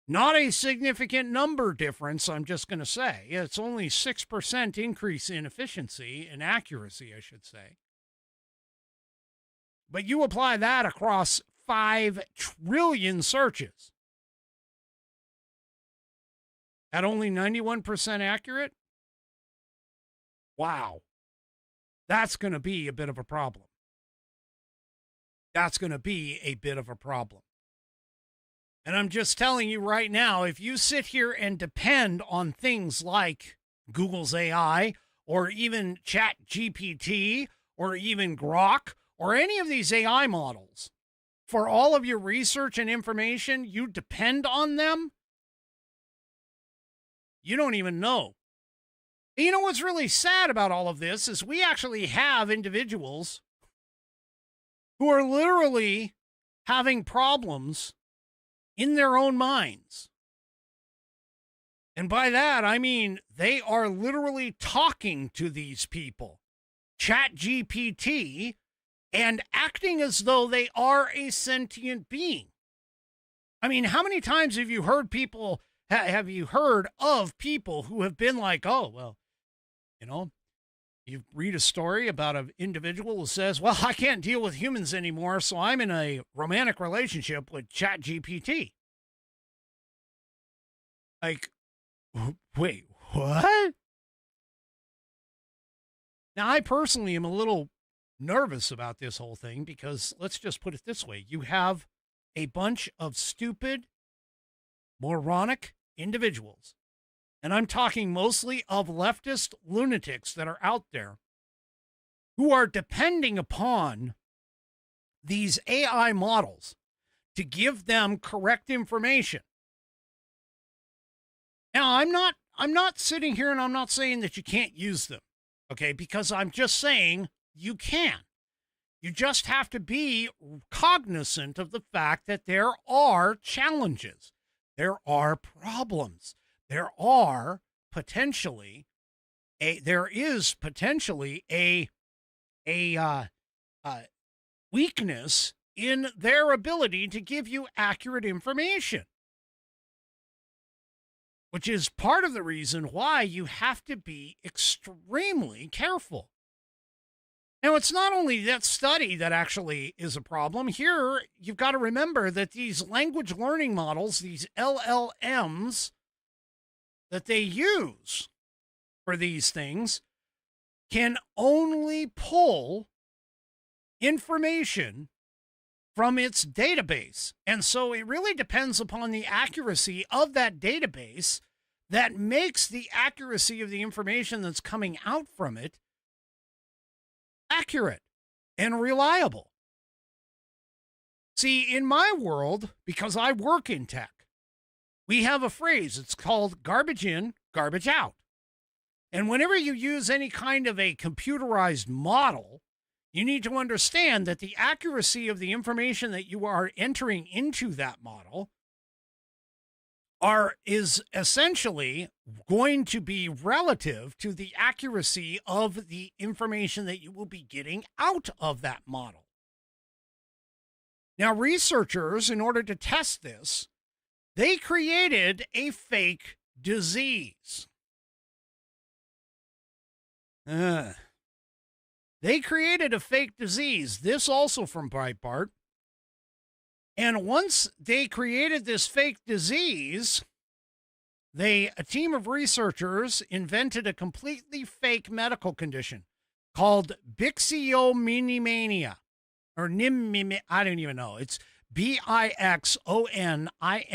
not a significant number difference, I'm just going to say. It's only 6% increase in efficiency and accuracy, I should say. But you apply that across 5 trillion searches at only 91% accurate? Wow. That's going to be a bit of a problem. That's going to be a bit of a problem. And I'm just telling you right now, if you sit here and depend on things like Google's AI or even ChatGPT or even Grok or any of these AI models for all of your research and information, you depend on them, You don't even know. And you know what's really sad about all of this is we actually have individuals who are literally having problems in their own minds. And by that, I mean they are literally talking to these people, Chat GPT, and acting as though they are a sentient being. I mean, how many times have you heard people, have you heard of people who have been like, oh, well, you know, you read a story about an individual who says, well, I can't deal with humans anymore, so I'm in a romantic relationship with Chat GPT. Like, wait, what? Now, I personally am a little nervous about this whole thing because let's just put it this way. You have a bunch of stupid, moronic individuals, and I'm talking mostly of leftist lunatics that are out there who are depending upon these AI models to give them correct information. Now, I'm not sitting here and I'm not saying that you can't use them, okay? Because I'm just saying you can. You just have to be cognizant of the fact that there are challenges. There are problems. There is potentially a weakness in their ability to give you accurate information, which is part of the reason why you have to be extremely careful. Now, it's not only that study that actually is a problem. Here, you've got to remember that these language learning models, these LLMs that they use for these things, can only pull information from its database. And so it really depends upon the accuracy of that database that makes the accuracy of the information that's coming out from it accurate and reliable. See, in my world, because I work in tech, we have a phrase. It's called garbage in, garbage out. And whenever you use any kind of a computerized model, you need to understand that the accuracy of the information that you are entering into that model is essentially going to be relative to the accuracy of the information that you will be getting out of that model. Now, researchers, in order to test this, they created a fake disease. They created a fake disease. This also from Breitbart. And once they created this fake disease, a team of researchers invented a completely fake medical condition called Bixiominimania, or I don't even know. It's Bixonimania. I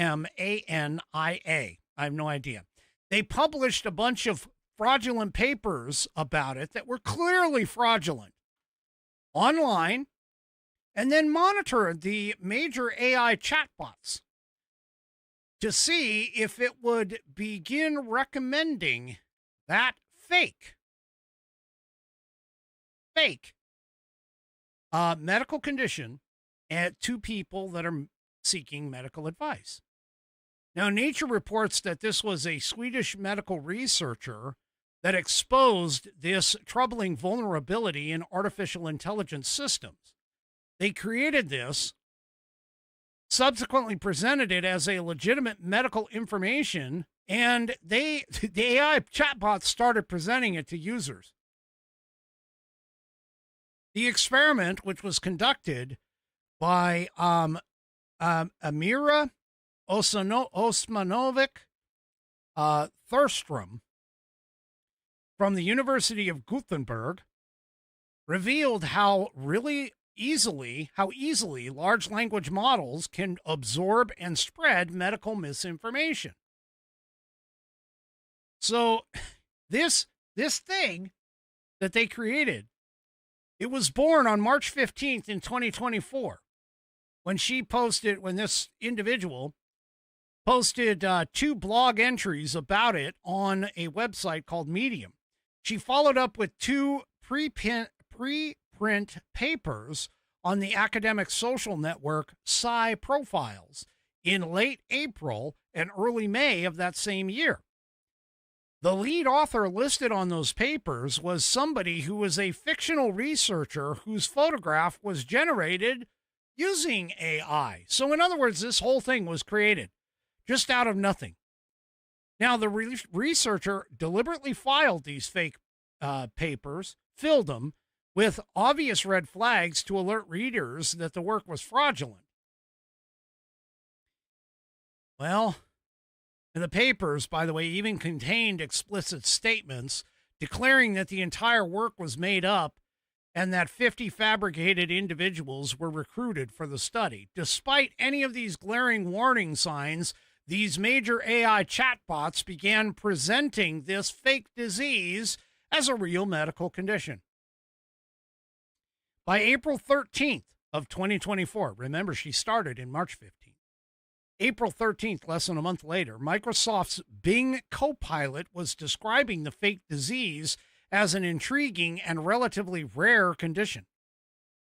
have no idea. They published a bunch of fraudulent papers about it that were clearly fraudulent online, and then monitored the major AI chatbots to see if it would begin recommending that fake medical condition to people that are seeking medical advice. Now, Nature reports that this was a Swedish medical researcher that exposed this troubling vulnerability in artificial intelligence systems. They created this, subsequently presented it as a legitimate medical information, and the AI chatbots started presenting it to users. The experiment, which was conducted by Amira Osmanovic Thurstrom from the University of Gothenburg, revealed how easily large language models can absorb and spread medical misinformation. So this thing that they created, it was born on March 15th in 2024 when this individual posted 2 blog entries about it on a website called Medium. She followed up with 2 preprint papers on the academic social network Sci Profiles in late April and early May of that same year. The lead author listed on those papers was somebody who was a fictional researcher whose photograph was generated using AI. So in other words, this whole thing was created just out of nothing. Now, the researcher deliberately filed these fake papers, filled them with obvious red flags to alert readers that the work was fraudulent. Well, and the papers, by the way, even contained explicit statements declaring that the entire work was made up and that 50 fabricated individuals were recruited for the study. Despite any of these glaring warning signs, these major AI chatbots began presenting this fake disease as a real medical condition. By April 13th of 2024, remember she started in March 15th, April 13th, less than a month later, Microsoft's Bing Copilot was describing the fake disease as an intriguing and relatively rare condition.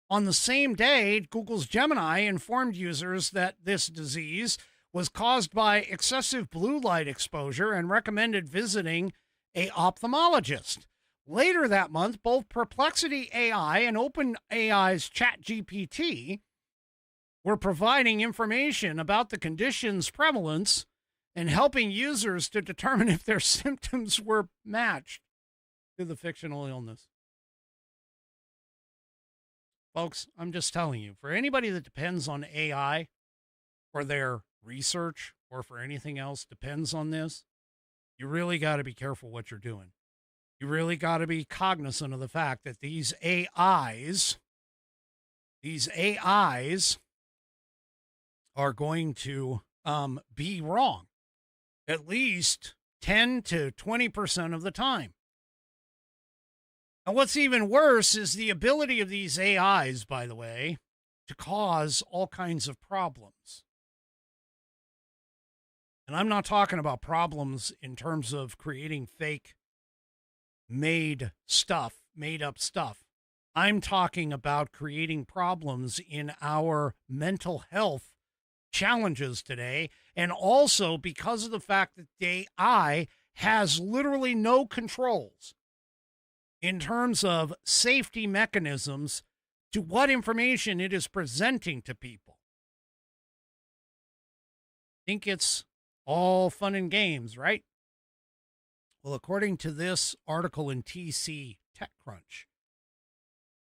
On the same day, Google's Gemini informed users that this disease was caused by excessive blue light exposure and recommended visiting an ophthalmologist. Later that month, both Perplexity AI and OpenAI's ChatGPT were providing information about the condition's prevalence and helping users to determine if their symptoms were matched to the fictional illness. Folks, I'm just telling you, for anybody that depends on AI for their research or for anything else depends on this, you really got to be careful what you're doing. You really got to be cognizant of the fact that these AIs are going to be wrong at least 10 to 20% of the time. And what's even worse is the ability of these AIs, by the way, to cause all kinds of problems. And I'm not talking about problems in terms of creating fake made up stuff. I'm talking about creating problems in our mental health challenges today, and also because of the fact that the AI has literally no controls in terms of safety mechanisms to what information it is presenting to people. Think it's all fun and games, right? Well, according to this article in TC TechCrunch,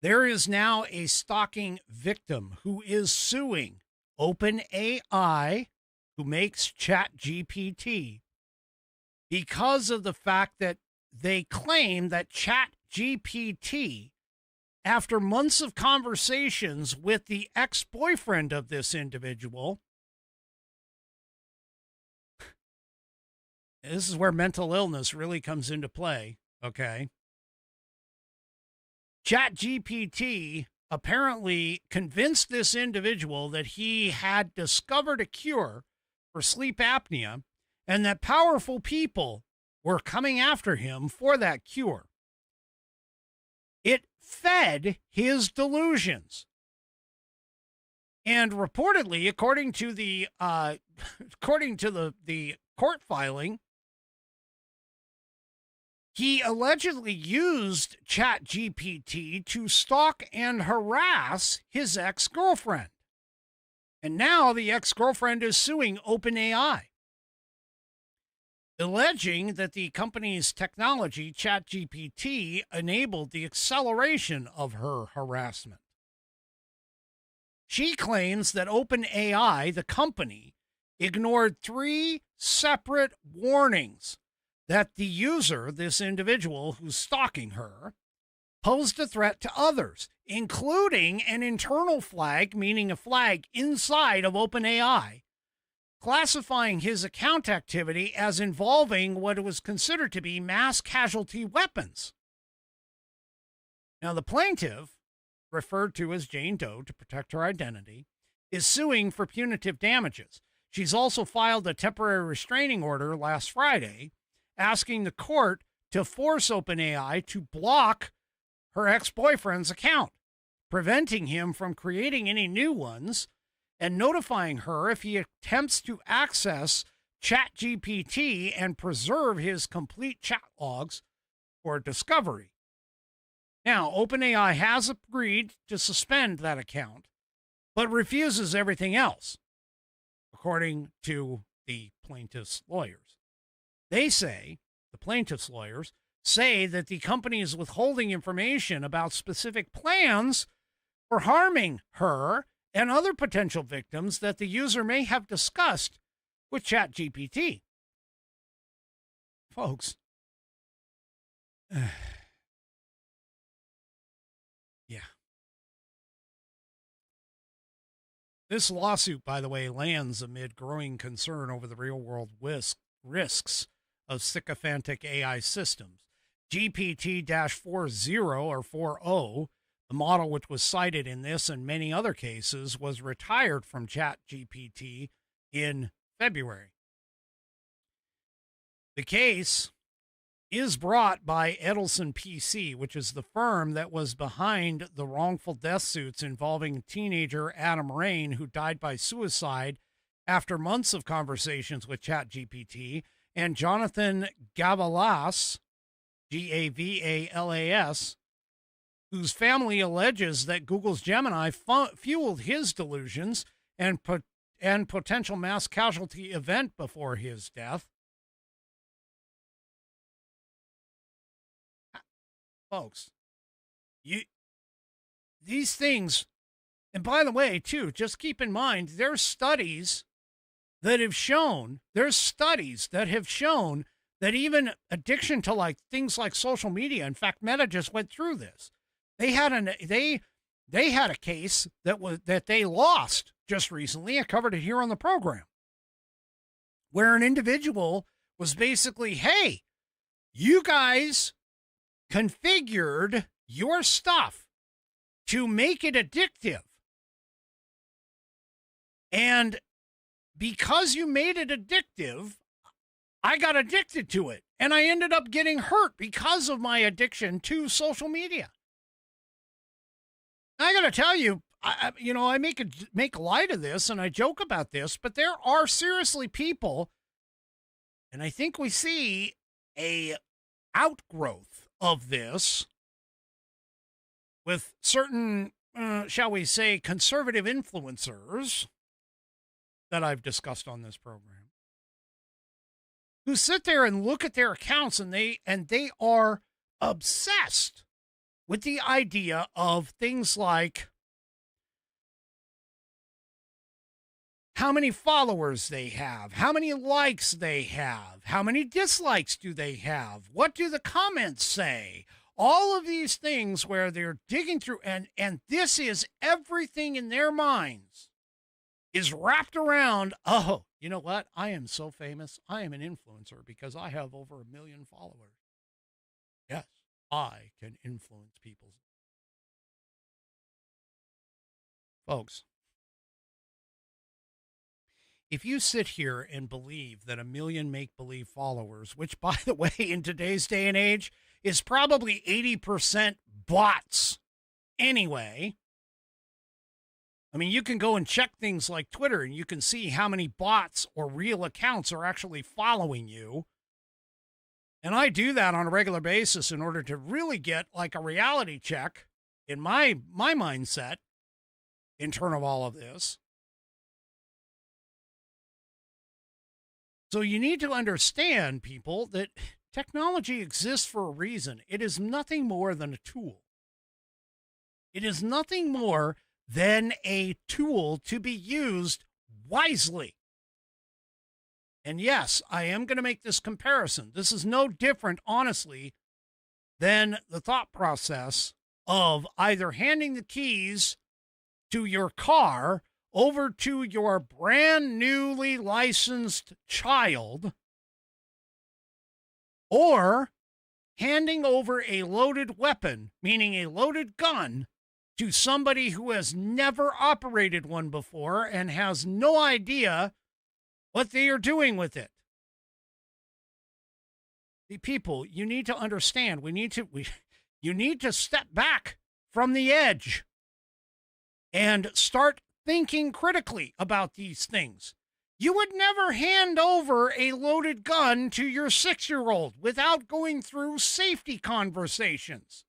there is now a stalking victim who is suing OpenAI, who makes ChatGPT, because of the fact that they claim that ChatGPT, after months of conversations with the ex-boyfriend of this individual, this is where mental illness really comes into play, okay? ChatGPT apparently convinced this individual that he had discovered a cure for sleep apnea and that powerful people were coming after him for that cure. It fed his delusions. And reportedly, according to the court filing, he allegedly used ChatGPT to stalk and harass his ex-girlfriend. And now the ex-girlfriend is suing OpenAI, alleging that the company's technology, ChatGPT, enabled the acceleration of her harassment. She claims that OpenAI, the company, ignored 3 separate warnings that the user, this individual who's stalking her, posed a threat to others, including an internal flag, meaning a flag inside of OpenAI, classifying his account activity as involving what was considered to be mass casualty weapons. Now, the plaintiff, referred to as Jane Doe to protect her identity, is suing for punitive damages. She's also filed a temporary restraining order last Friday, asking the court to force OpenAI to block her ex-boyfriend's account, preventing him from creating any new ones and notifying her if he attempts to access ChatGPT and preserve his complete chat logs for discovery. Now, OpenAI has agreed to suspend that account, but refuses everything else, according to the plaintiff's lawyers. They say, the plaintiff's lawyers say that the company is withholding information about specific plans for harming her and other potential victims that the user may have discussed with ChatGPT. Folks, yeah. This lawsuit, by the way, lands amid growing concern over the real-world risks of sycophantic AI systems. GPT-40 or 40, the model which was cited in this and many other cases, was retired from ChatGPT in February. The case is brought by Edelson PC, which is the firm that was behind the wrongful death suits involving teenager Adam Rain, who died by suicide after months of conversations with ChatGPT, and Jonathan Gavalas, Gavalas, whose family alleges that Google's Gemini fueled his delusions and potential mass casualty event before his death. Folks, these things, and by the way, too, just keep in mind, there's studies that have shown that even addiction to like things like social media, in fact, Meta just went through this. They had a case that they lost just recently. I covered it here on the program, where an individual was basically, hey, you guys configured your stuff to make it addictive. And because you made it addictive, I got addicted to it. And I ended up getting hurt because of my addiction to social media. I got to tell you, I make light of this and I joke about this, but there are seriously people, and I think we see a outgrowth of this with certain, shall we say, conservative influencers that I've discussed on this program, who sit there and look at their accounts and they are obsessed with the idea of things like how many followers they have, how many likes they have, how many dislikes do they have, what do the comments say, all of these things where they're digging through, and this is everything in their minds is wrapped around, oh, you know what? I am so famous. I am an influencer because I have over 1 million followers. Yes, I can influence people. Folks, if you sit here and believe that 1 million make-believe followers, which, by the way, in today's day and age, is probably 80% bots anyway. I mean, you can go and check things like Twitter, and you can see how many bots or real accounts are actually following you. And I do that on a regular basis in order to really get like a reality check in my mindset in turn of all of this. So you need to understand, people, that technology exists for a reason. It is nothing more than a tool. It is nothing more than a tool to be used wisely. And yes, I am going to make this comparison. This is no different, honestly, than the thought process of either handing the keys to your car over to your brand newly licensed child, or handing over a loaded weapon, meaning a loaded gun, to somebody who has never operated one before and has no idea what they are doing with it. The people, you need to understand, you need to step back from the edge and start thinking critically about these things. You would never hand over a loaded gun to your 6-year-old without going through safety conversations.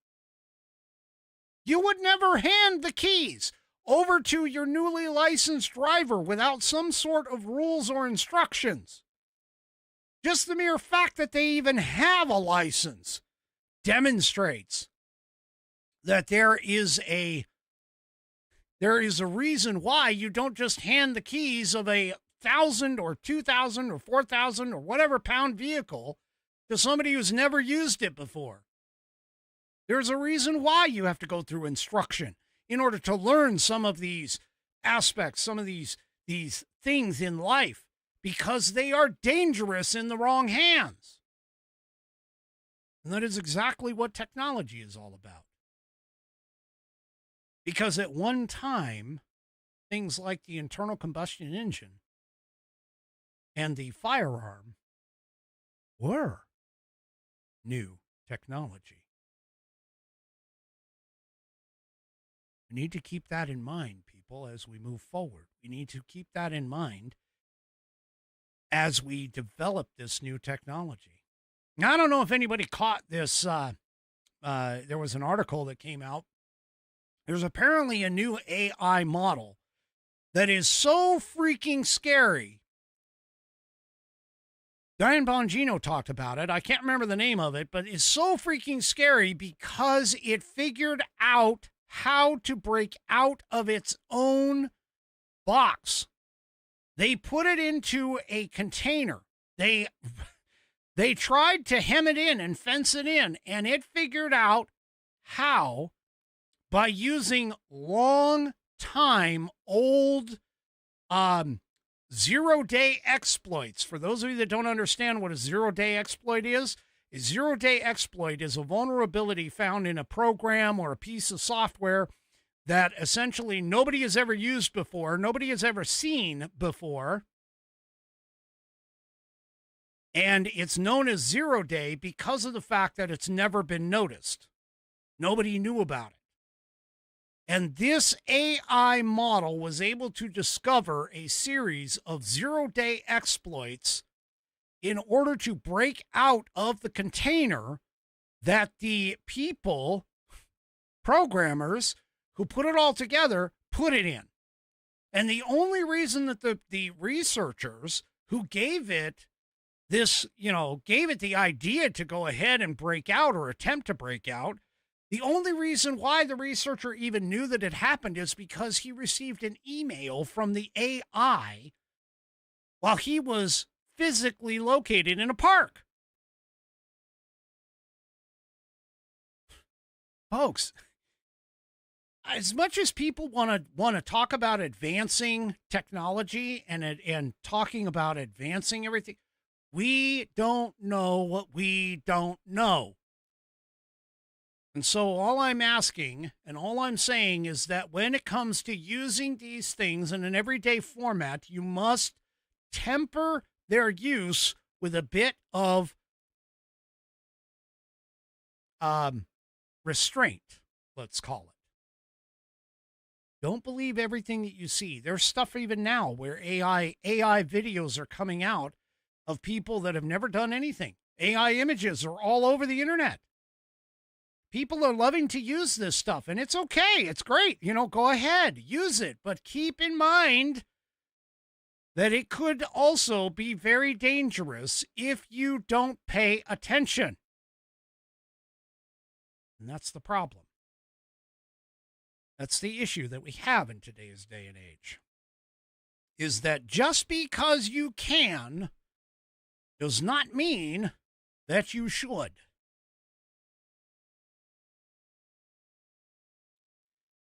You would never hand the keys over to your newly licensed driver without some sort of rules or instructions. Just the mere fact that they even have a license demonstrates that there is a reason why you don't just hand the keys of a 1,000 or 2,000 or 4,000 or whatever pound vehicle to somebody who's never used it before. There's a reason why you have to go through instruction in order to learn some of these aspects, some of these things in life, because they are dangerous in the wrong hands. And that is exactly what technology is all about. Because at one time, things like the internal combustion engine and the firearm were new technology. We need to keep that in mind, people, as we move forward. We need to keep that in mind as we develop this new technology. Now, I don't know if anybody caught this. There was an article that came out. There's apparently a new AI model that is so freaking scary. Diane Bongino talked about it. I can't remember the name of it, but it's so freaking scary because it figured out how to break out of its own box. They put it into a container. They tried to hem it in and fence it in, and it figured out how, by using long-time old zero-day exploits. For those of you that don't understand what a zero-day exploit is, a zero-day exploit is a vulnerability found in a program or a piece of software that essentially nobody has ever used before, nobody has ever seen before, and it's known as zero-day because of the fact that it's never been noticed. Nobody knew about it. And this AI model was able to discover a series of zero-day exploits in order to break out of the container that the people, programmers, who put it all together, put it in. And the only reason that the researchers who gave it this, gave it the idea to go ahead and break out or attempt to break out, the only reason why the researcher even knew that it happened is because he received an email from the AI while he was physically located in a park. Folks, as much as people want to talk about advancing technology and talking about advancing everything, we don't know what we don't know. And so all I'm asking and all I'm saying is that when it comes to using these things in an everyday format, you must temper their use with a bit of restraint, let's call it. Don't believe everything that you see. There's stuff even now where AI videos are coming out of people that have never done anything. AI images are all over the internet. People are loving to use this stuff, and it's okay. It's great. Go ahead, use it. But keep in mind that it could also be very dangerous if you don't pay attention. And that's the problem. That's the issue that we have in today's day and age, is that just because you can does not mean that you should.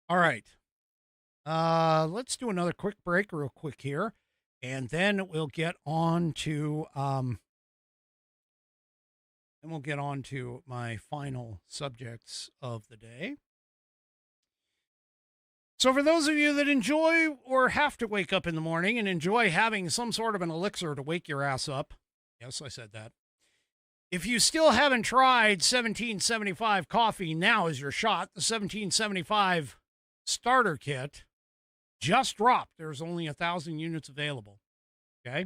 All right. Let's do another quick break real quick here, and then we'll get on to my final subjects of the day. So for those of you that enjoy or have to wake up in the morning and enjoy having some sort of an elixir to wake your ass up, yes, I said that. If you still haven't tried 1775 coffee, now is your shot. The 1775 starter kit just dropped. There's only 1,000 units available. Okay.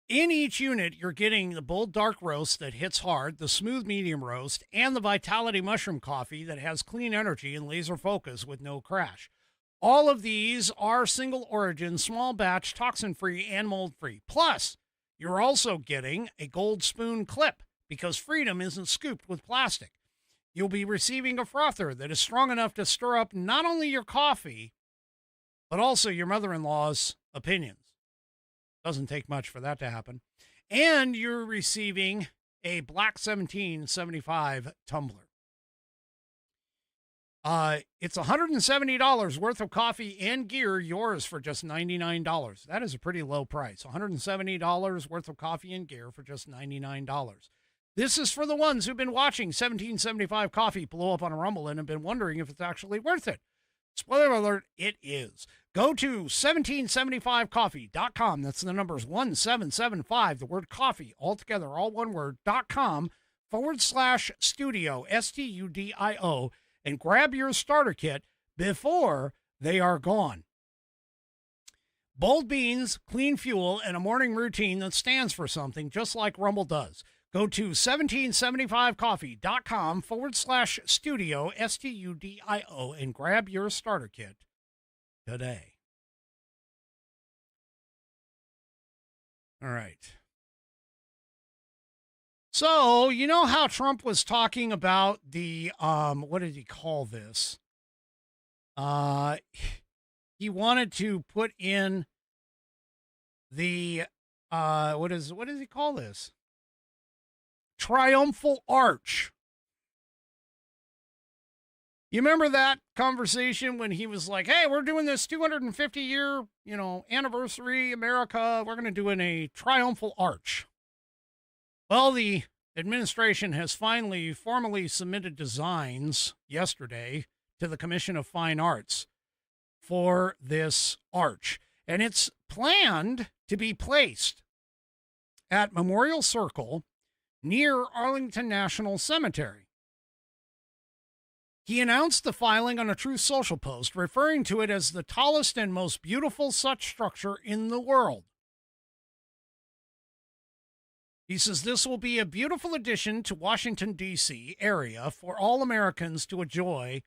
In each unit, you're getting the bold dark roast that hits hard, the smooth medium roast, and the Vitality mushroom coffee that has clean energy and laser focus with no crash. All of these are single origin, small batch, toxin-free, and mold-free. Plus, you're also getting a gold spoon clip because freedom isn't scooped with plastic. You'll be receiving a frother that is strong enough to stir up not only your coffee, but also your mother-in-law's opinions. Doesn't take much for that to happen. And you're receiving a black 1775 tumbler. It's $170 worth of coffee and gear, yours for just $99. That is a pretty low price. $170 worth of coffee and gear for just $99. This is for the ones who've been watching 1775 coffee blow up on a Rumble and have been wondering if it's actually worth it. Spoiler alert, it is. Go to 1775coffee.com. That's the numbers 1775, the word coffee, all together, all one word, .com/studio, STUDIO, and grab your starter kit before they are gone. Bold beans, clean fuel, and a morning routine that stands for something, just like Rumble does. Go to 1775coffee.com/studio, STUDIO, and grab your starter kit today. All right. So, you know how Trump was talking about the, what did he call this? He wanted to put in the, what does he call this? Triumphal arch. You remember that conversation when he was like, hey, we're doing this 250-year, anniversary, America. We're going to do a triumphal arch. Well, the administration has finally formally submitted designs yesterday to the Commission of Fine Arts for this arch. And it's planned to be placed at Memorial Circle near Arlington National Cemetery. He announced the filing on a Truth Social post, referring to it as the tallest and most beautiful such structure in the world. He says this will be a beautiful addition to Washington, D.C. area for all Americans to enjoy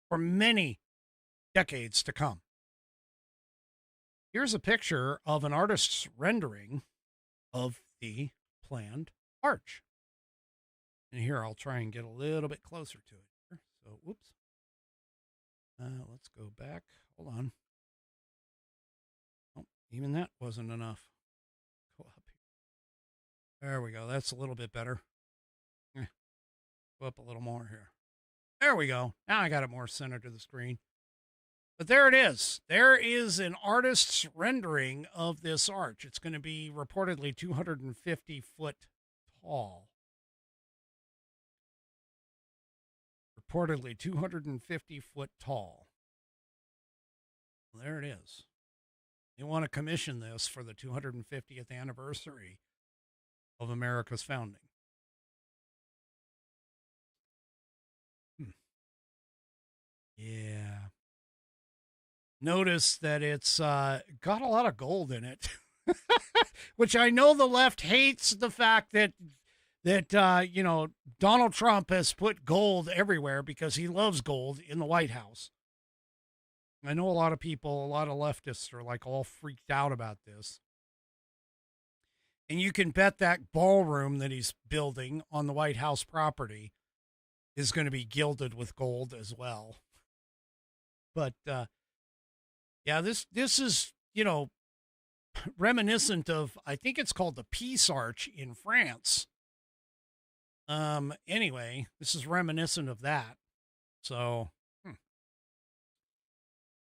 for many decades to come. Here's a picture of an artist's rendering of the planned arch. And here, I'll try and get a little bit closer to it. So, whoops. Let's go back. Hold on. Oh, even that wasn't enough. Go up here. There we go. That's a little bit better. Go up a little more here. There we go. Now I got it more centered to the screen. But there it is. There is an artist's rendering of this arch. It's going to be reportedly 250 foot tall. Reportedly 250 foot tall. Well, there it is. They want to commission this for the 250th anniversary of America's founding. Yeah. Notice that it's got a lot of gold in it, which I know the left hates the fact that Donald Trump has put gold everywhere because he loves gold in the White House. I know a lot of people, a lot of leftists are like all freaked out about this. And you can bet that ballroom that he's building on the White House property is going to be gilded with gold as well. But, yeah, this is, reminiscent of, I think it's called the Peace Arch in France. Anyway, this is reminiscent of that. So,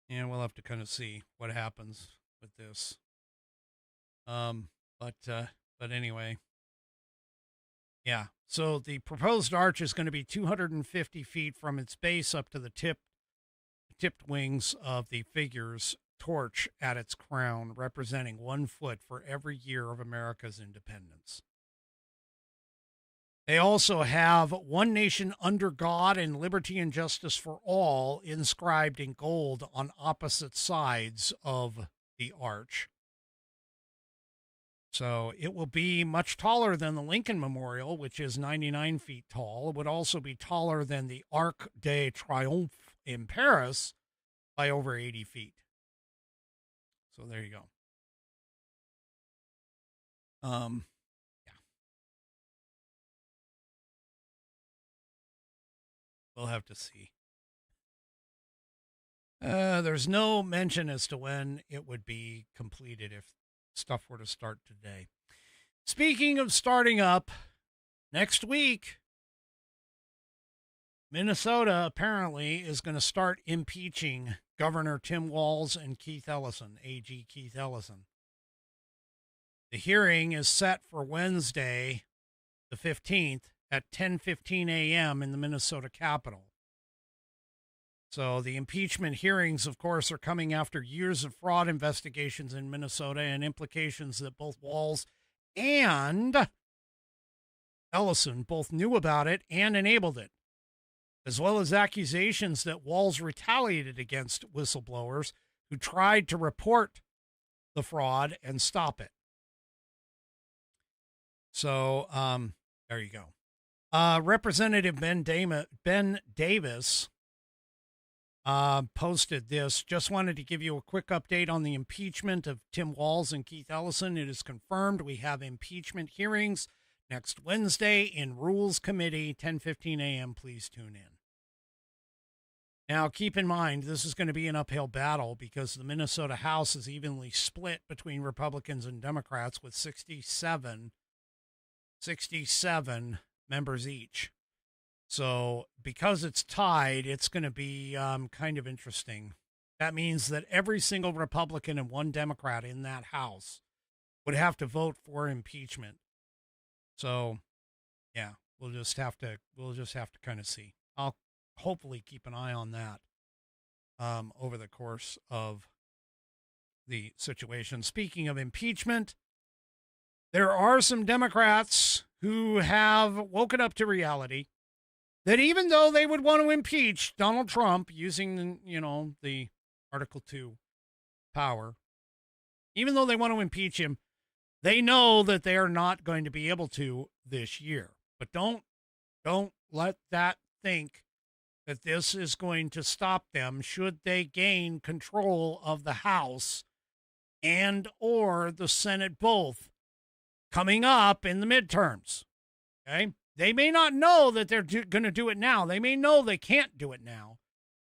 yeah, we'll have to kind of see what happens with this. But anyway, Yeah. So the proposed arch is going to be 250 feet from its base up to the tipped wings of the figure's torch at its crown, representing 1 foot for every year of America's independence. They also have "One Nation Under God and Liberty and Justice for All" inscribed in gold on opposite sides of the arch. So it will be much taller than the Lincoln Memorial, which is 99 feet tall. It would also be taller than the Arc de Triomphe in Paris by over 80 feet. So there you go. Yeah. We'll have to see. There's no mention as to when it would be completed if stuff were to start today. Speaking of starting up, next week, Minnesota apparently is going to start impeaching Governor Tim Walz and Keith Ellison, AG Keith Ellison. The hearing is set for Wednesday, the 15th, at 10:15 a.m. in the Minnesota Capitol. So the impeachment hearings, of course, are coming after years of fraud investigations in Minnesota and implications that both Walz and Ellison both knew about it and enabled it, as well as accusations that Walz retaliated against whistleblowers who tried to report the fraud and stop it. So there you go. Representative Ben Davis posted this. Just wanted to give you a quick update on the impeachment of Tim Walz and Keith Ellison. It is confirmed we have impeachment hearings next Wednesday in Rules Committee, 10:15 a.m. Please tune in. Now, keep in mind, this is going to be an uphill battle because the Minnesota House is evenly split between Republicans and Democrats with 67 members each. So because it's tied, it's going to be kind of interesting. That means that every single Republican and one Democrat in that House would have to vote for impeachment. So, yeah, we'll just have to kind of see. I'll hopefully keep an eye on that over the course of the situation. Speaking of impeachment, there are some Democrats who have woken up to reality that even though they would want to impeach Donald Trump using, the Article 2 power, even though they want to impeach him, they know that they are not going to be able to this year. But don't let that think that this is going to stop them should they gain control of the House and or the Senate both coming up in the midterms. Okay? They may not know that they're going to do it now. They may know they can't do it now.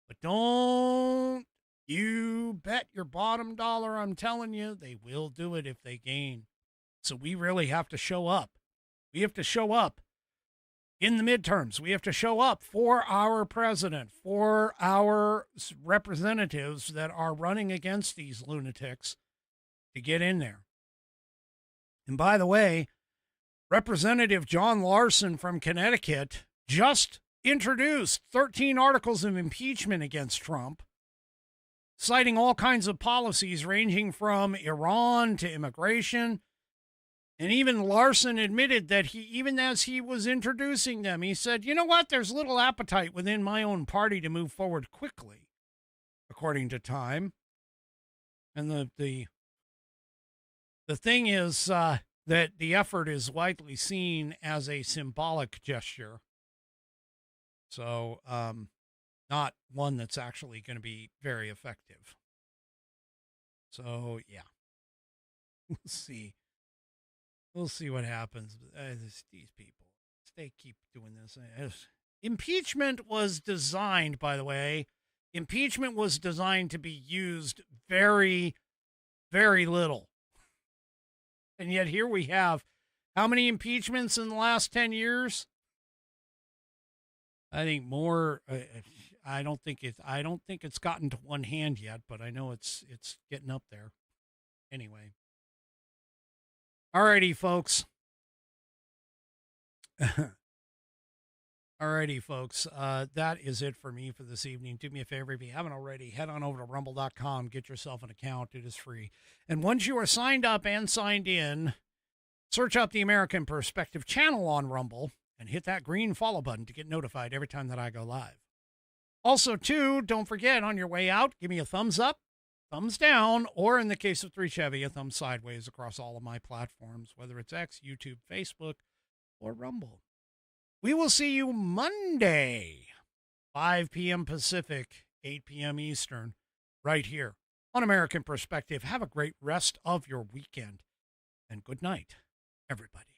But don't you bet your bottom dollar, I'm telling you, they will do it if they gain. So we really have to show up. We have to show up in the midterms. We have to show up for our president, for our representatives that are running against these lunatics to get in there. And by the way, Representative John Larson from Connecticut just introduced 13 articles of impeachment against Trump, citing all kinds of policies ranging from Iran to immigration. And even Larson admitted that even as he was introducing them, he said, you know what, there's little appetite within my own party to move forward quickly, according to Time. And the thing is that the effort is widely seen as a symbolic gesture. So not one that's actually going to be very effective. So, yeah, we'll see. We'll see what happens. These people, they keep doing this. Impeachment was designed, by the way, impeachment was designed to be used very, very little. And yet here we have how many impeachments in the last 10 years? I think more. I don't think it's gotten to one hand yet, but I know it's getting up there. Anyway. All righty, folks. Alrighty, folks. That is it for me for this evening. Do me a favor, if you haven't already, head on over to rumble.com, get yourself an account. It is free. And once you are signed up and signed in, search up the American Perspective channel on Rumble and hit that green follow button to get notified every time that I go live. Also, too, don't forget, on your way out, give me a thumbs up, thumbs down, or in the case of 3 Chevy, a thumb sideways across all of my platforms, whether it's X, YouTube, Facebook, or Rumble. We will see you Monday, 5 p.m. Pacific, 8 p.m. Eastern, right here on American Perspective. Have a great rest of your weekend, and good night, everybody.